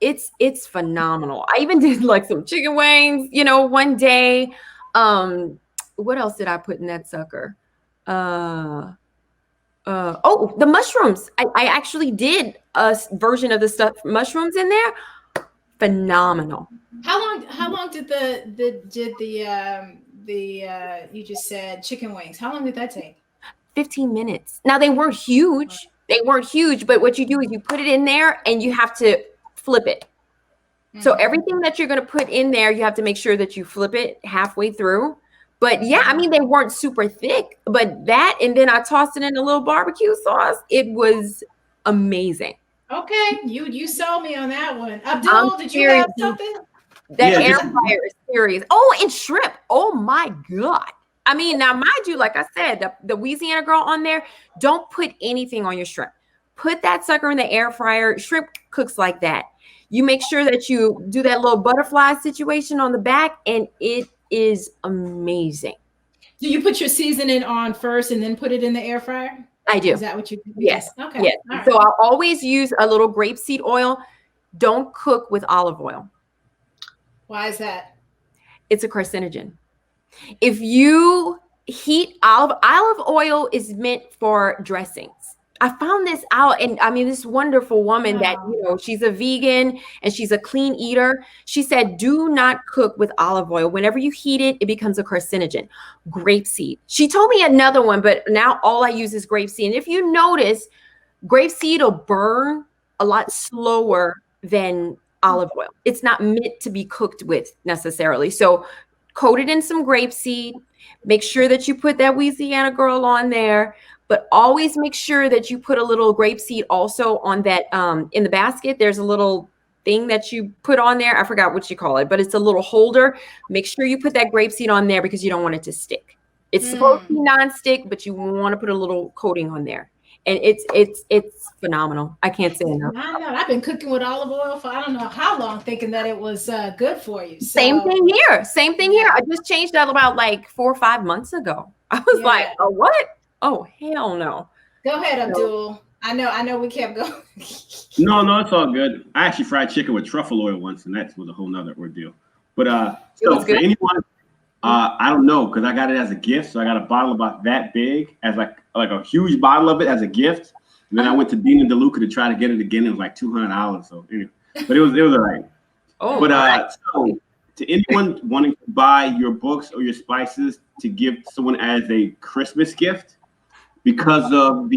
It's phenomenal. I even did like some chicken wings, one day. What else did I put in that sucker? The mushrooms. I actually did a version of the mushrooms in there. Phenomenal.
How long did you just said chicken wings? How long did that take?
15 minutes. Now they weren't huge. But what you do is you put it in there and you have to flip it. Mm-hmm. So everything that you're going to put in there, you have to make sure that you flip it halfway through. But yeah, I mean, they weren't super thick, but that, and then I tossed it in a little barbecue sauce. It was amazing.
Okay, you sold me on that one. Abdul, did you have something?
That air fryer is serious. Oh, and shrimp. Oh my God. I mean, now mind you, like I said, the Louisiana girl on there, don't put anything on your shrimp. Put that sucker in the air fryer. Shrimp cooks like that. You make sure that you do that little butterfly situation on the back, and it is amazing.
Do you put your seasoning on first and then put it in the air fryer?
I do.
Is that what you do?
Yes.
Okay.
Yes. Right. So I'll always use a little grapeseed oil. Don't cook with olive oil.
Why is that?
It's a carcinogen. If you heat olive oil is meant for dressings. I found this out, and I mean, this wonderful woman that, she's a vegan and she's a clean eater. She said, do not cook with olive oil. Whenever you heat it, it becomes a carcinogen. Grapeseed. She told me another one, but now all I use is grapeseed. And if you notice, grapeseed will burn a lot slower than olive oil. It's not meant to be cooked with necessarily. So coat it in some grapeseed. Make sure that you put that Louisiana Girl on there, but always make sure that you put a little grapeseed also on that in the basket. There's a little thing that you put on there. I forgot what you call it, but it's a little holder. Make sure you put that grapeseed on there because you don't want it to stick. It's supposed to be non-stick, but you want to put a little coating on there. And it's phenomenal. I can't say enough.
I know. I've been cooking with olive oil for I don't know how long, thinking that it was good for you. So.
Same thing here. Same thing here. I just changed that about like 4 or 5 months ago. I was like, oh, what? Oh, hell no.
Go ahead, Abdul. I know we kept going.
No, it's all good. I actually fried chicken with truffle oil once, and that was a whole nother ordeal. But so for anyone, I don't know, because I got it as a gift. So I got a bottle about that big, as like a huge bottle of it as a gift. And then I went to Dean and DeLuca to try to get it again. It was like $200. So anyway, but it was all right.
Oh,
but so to anyone wanting to buy your books or your spices to give someone as a Christmas gift, because of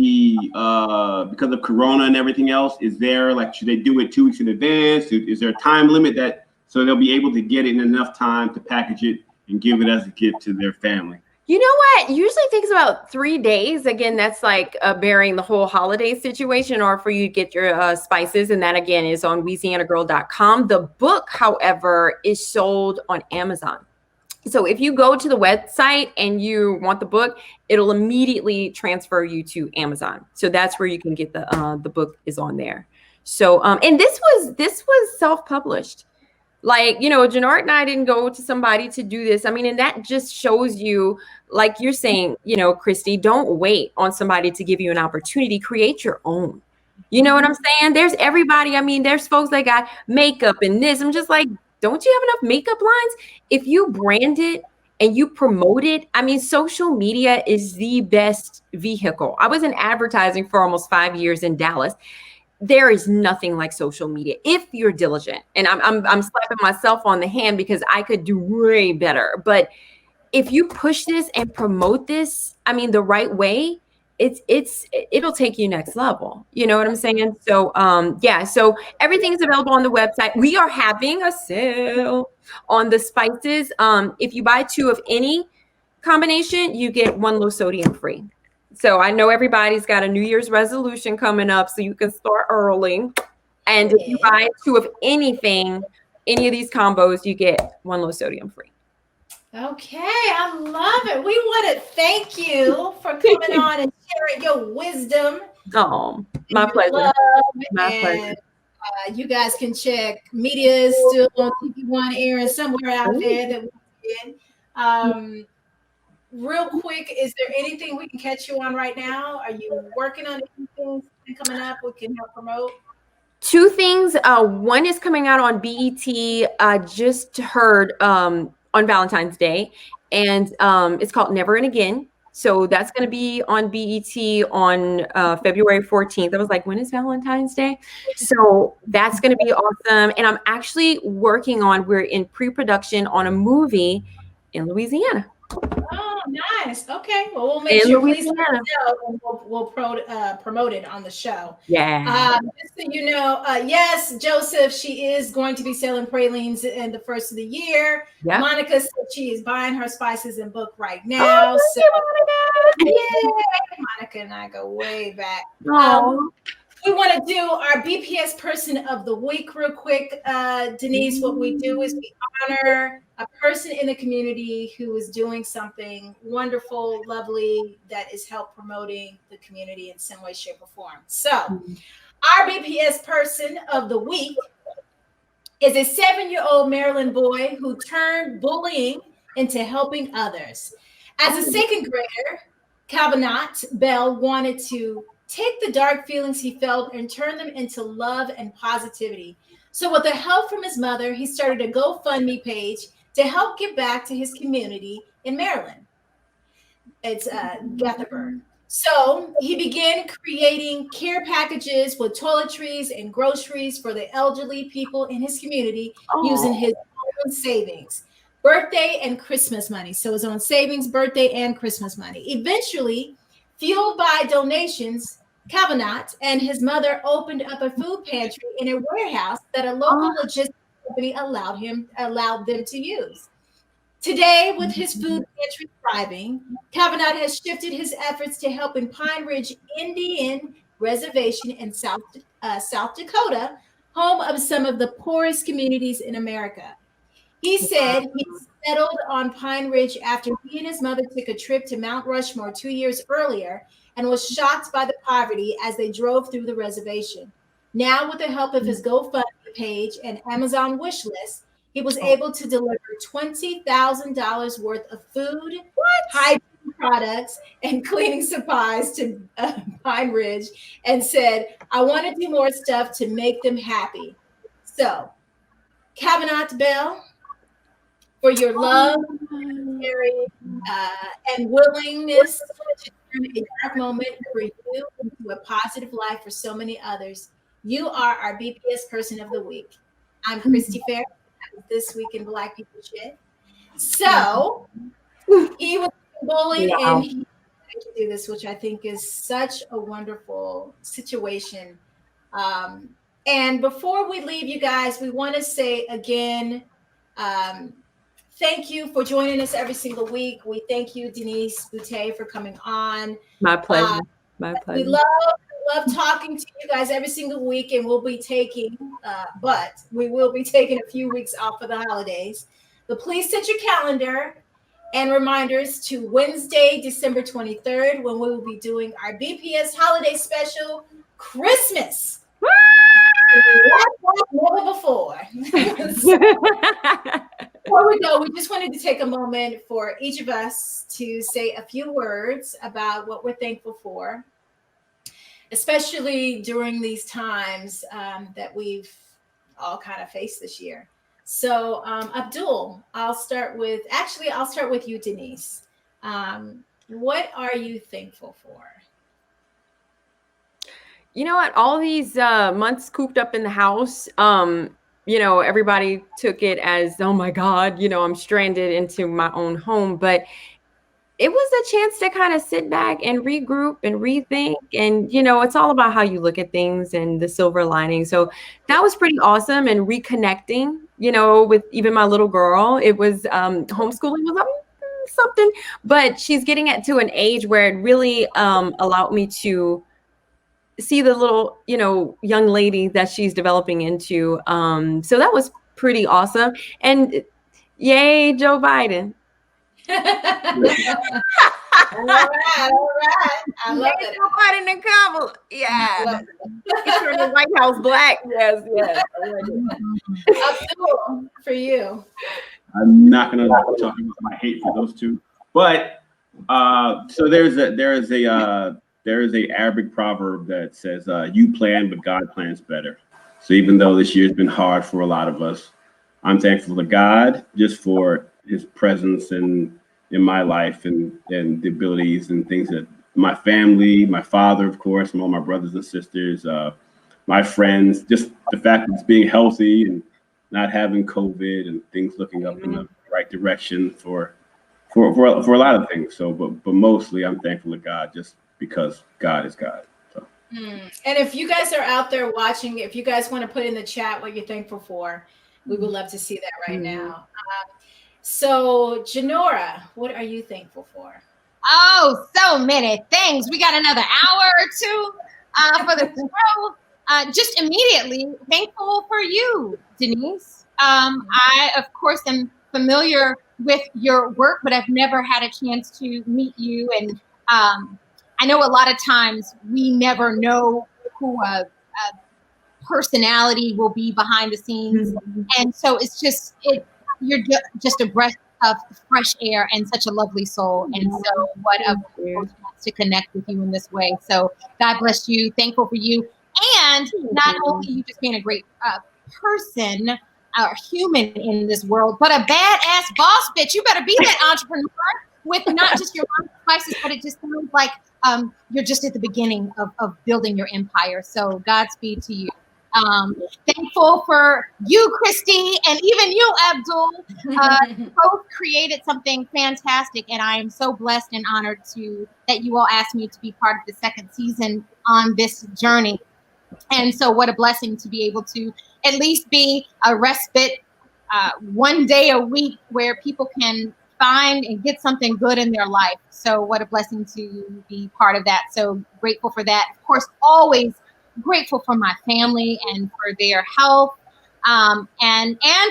Corona and everything else, is there like, should they do it 2 weeks in advance? Is there a time limit that so they'll be able to get it in enough time to package it and give it as a gift to their family?
You know what? Usually it takes about 3 days. Again, that's like bearing the whole holiday situation, or for you to get your spices. And that again is on LouisianaGirl.com. The book, however, is sold on Amazon. So if you go to the website and you want the book, it'll immediately transfer you to Amazon. So that's where you can get the book is on there. So and this was self-published. Like, you know, Janora and I didn't go to somebody to do this. I mean, and that just shows you, like you're saying, you know, Chrystee, don't wait on somebody to give you an opportunity. Create your own. You know what I'm saying? There's everybody. I mean, there's folks that got makeup and this. I'm just like, don't you have enough makeup lines? If you brand it and you promote it, I mean, social media is the best vehicle. I was in advertising for almost 5 years in Dallas. There is nothing like social media if you're diligent. And I'm slapping myself on the hand because I could do way better. But if you push this and promote this, I mean, the right way, it'll take you next level. You know what I'm saying? So yeah, so everything is available on the website. We are having a sale on the spices. If you buy 2 of any combination, you get 1 low sodium free. So I know everybody's got a New Year's resolution coming up, so you can start early. And if you buy 2 of anything, any of these combos, you get 1 low sodium free.
Okay, I love it. We want to thank you for coming on and sharing your wisdom.
Oh, my pleasure. My pleasure.
You guys can check media is still on TV1 airing somewhere out there that we're in. Real quick, is there anything we can catch you on right now? Are you working on anything coming up we can help promote? 2 things. One is coming out on BET. I just heard on Valentine's Day, and it's called Never and Again. So that's going to be on BET on February 14th. I was like, when is Valentine's Day? So that's going to be awesome. And I'm actually we're in pre-production on a movie in Louisiana. Oh, nice. Okay. Well, we'll make sure please let us know, and we'll promote it on the show. Yeah. Just so you know, yes, Joseph, she is going to be selling pralines in the first of the year. Yep. Monica said she is buying her spices and book right now. Oh, so, Monica and I go way back. We want to do our BPS person of the week real quick. Denise, what we do is we honor a person in the community who is doing something wonderful, lovely, that is help promoting the community in some way, shape, or form. So our BPS person of the week is a 7-year-old Maryland boy who turned bullying into helping others. As a 2nd grader, Calvinat Bell wanted to take the dark feelings he felt and turn them into love and positivity. So with the help from his mother, he started a GoFundMe page to help give back to his community in Maryland. It's Gothenburg. So he began creating care packages with toiletries and groceries for the elderly people in his community using his own savings, birthday and Christmas money. So his own savings, birthday, and Christmas money. Eventually, fueled by donations, Kavanagh and his mother opened up a food pantry in a warehouse that a local logistics company allowed them to use. Today, with his food pantry thriving, Kavanagh has shifted his efforts to helping Pine Ridge Indian Reservation in South Dakota, home of some of the poorest communities in America. He said he settled on Pine Ridge after he and his mother took a trip to Mount Rushmore 2 years earlier and was shocked by the poverty as they drove through the reservation. Now, with the help of his GoFundMe page and Amazon wish list, he was able to deliver $20,000 worth of food, hygiene products, and cleaning supplies to Pine Ridge, and said, "I want to do more stuff to make them happy." So, Kavanagh Bell, for your love, and willingness to turn a dark moment for you into a positive life for so many others, you are our BPS Person of the Week. I'm Chrystee Pharris. This Week in Black People Shit. So he was bullied and he had to do this, which I think is such a wonderful situation. And before we leave, you guys, we want to say again, thank you for joining us every single week. We thank you, Denise Boutte, for coming on.
My pleasure. My pleasure.
We love talking to you guys every single week, and we'll be taking, a few weeks off for the holidays. But please set your calendar and reminders to Wednesday, December 23rd, when we will be doing our BPS holiday special, Christmas. Never before. Before we go, we just wanted to take a moment for each of us to say a few words about what we're thankful for, especially during these times that we've all kind of faced this year. So, Abdul, I'll start with you, Denise. What are you thankful for?
You know what? All these months cooped up in the house, everybody took it as, oh my God, I'm stranded into my own home. But it was a chance to kind of sit back and regroup and rethink. And, it's all about how you look at things and the silver lining. So that was pretty awesome. And reconnecting, with even my little girl, it was homeschooling was something, but she's getting to an age where it really allowed me to see the little, young lady that she's developing into. So that was pretty awesome. And yay, Joe Biden.
All right. I love it.
Joe Biden and Kamala. Yeah. Turn the White House black. Yes.
Abdul, for you.
I'm not going to talk about my hate for those two, but so there is a Arabic proverb that says, "You plan, but God plans better." So even though this year's been hard for a lot of us, I'm thankful to God just for His presence in my life and the abilities and things that my family, my father, of course, and all my brothers and sisters, my friends, just the fact that it's being healthy and not having COVID and things looking up in the right direction for a lot of things. So, but mostly I'm thankful to God just because God is God. So.
And if you guys are out there watching, if you guys want to put in the chat what you're thankful for, we would love to see that right now. So, Janora, what are you thankful for?
Oh, so many things. We got another hour or two for the show. Just immediately thankful for you, Denise. I, of course, am familiar with your work, but I've never had a chance to meet you. And I know a lot of times we never know who a personality will be behind the scenes. And so it's just, you're just a breath of fresh air and such a lovely soul. And so what a chance to connect with you in this way. So God bless you. Thankful for you. And not only you just being a great person or human in this world, but a badass boss bitch. You better be that entrepreneur with not just your own spices, but it just sounds like you're just at the beginning of building your empire. So Godspeed to you. Thankful for you, Chrystee, and even you, Abdul. Both created something fantastic, and I am so blessed and honored that you all asked me to be part of the second season on this journey. And so what a blessing to be able to at least be a respite one day a week where people can find and get something good in their life. So what a blessing to be part of that. So grateful for that. Of course, always grateful for my family and for their health. And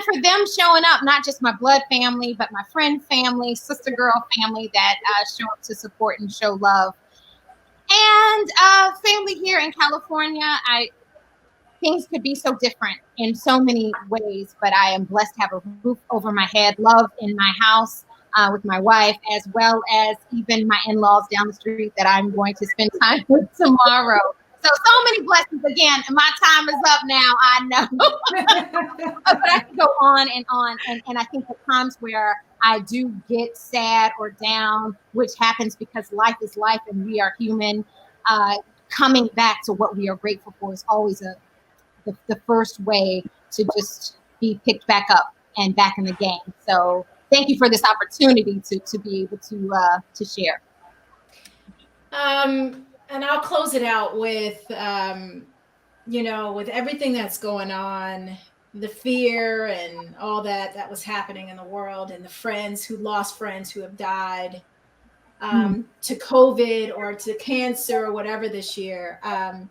for them showing up, not just my blood family, but my friend family, sister girl family that show up to support and show love. And family here in California, things could be so different in so many ways, but I am blessed to have a roof over my head, love in my house with my wife, as well as even my in-laws down the street that I'm going to spend time with tomorrow. So many blessings again. And my time is up now, I know. But I can go on. And I think the times where I do get sad or down, which happens because life is life and we are human, coming back to what we are grateful for is always the first way to just be picked back up and back in the game. So thank you for this opportunity to be able to share.
And I'll close it out with, with everything that's going on, the fear and all that was happening in the world, and the friends who lost friends who have died to COVID or to cancer or whatever this year. I'm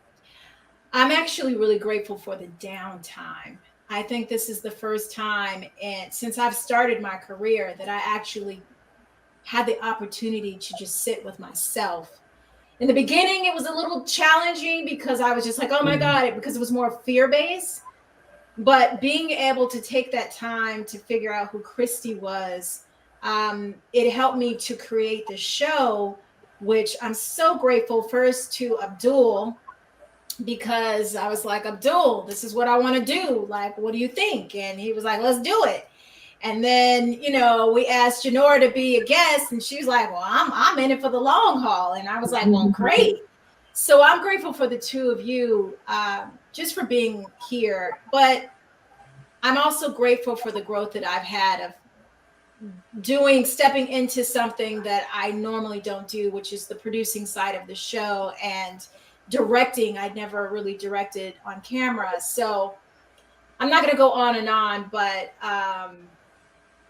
actually really grateful for the downtime. I think this is the first time since I've started my career that I actually had the opportunity to just sit with myself. In the beginning, it was a little challenging because I was just like, oh my God, because it was more fear-based. But being able to take that time to figure out who Chrystee was, it helped me to create the show, which I'm so grateful first to Abdul, because I was like, Abdul, this is what I want to do. Like, what do you think? And he was like, let's do it. And then, we asked Janora to be a guest, and she was like, well, I'm in it for the long haul. And I was like, well, great. So I'm grateful for the two of you, just for being here. But I'm also grateful for the growth that I've had of stepping into something that I normally don't do, which is the producing side of the show, and directing. I'd never really directed on camera. So I'm not going to go on, but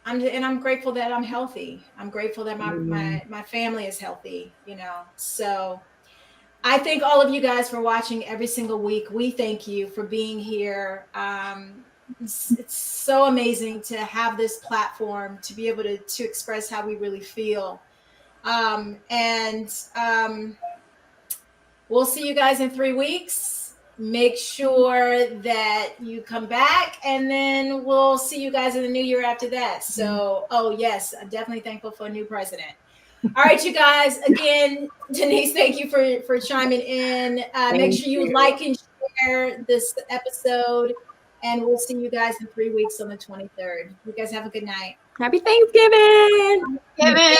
I'm grateful that I'm healthy. I'm grateful that my family is healthy, So I thank all of you guys for watching every single week. We thank you for being here. It's so amazing to have this platform to be able to express how we really feel. We'll see you guys in 3 weeks. Make sure that you come back, and then we'll see you guys in the new year after that. So, yes, I'm definitely thankful for a new president. All right, you guys. Again, Denise, thank you for chiming in. Make sure you like and share this episode, and we'll see you guys in 3 weeks on the 23rd. You guys have a good night.
Happy Thanksgiving.
Thanksgiving.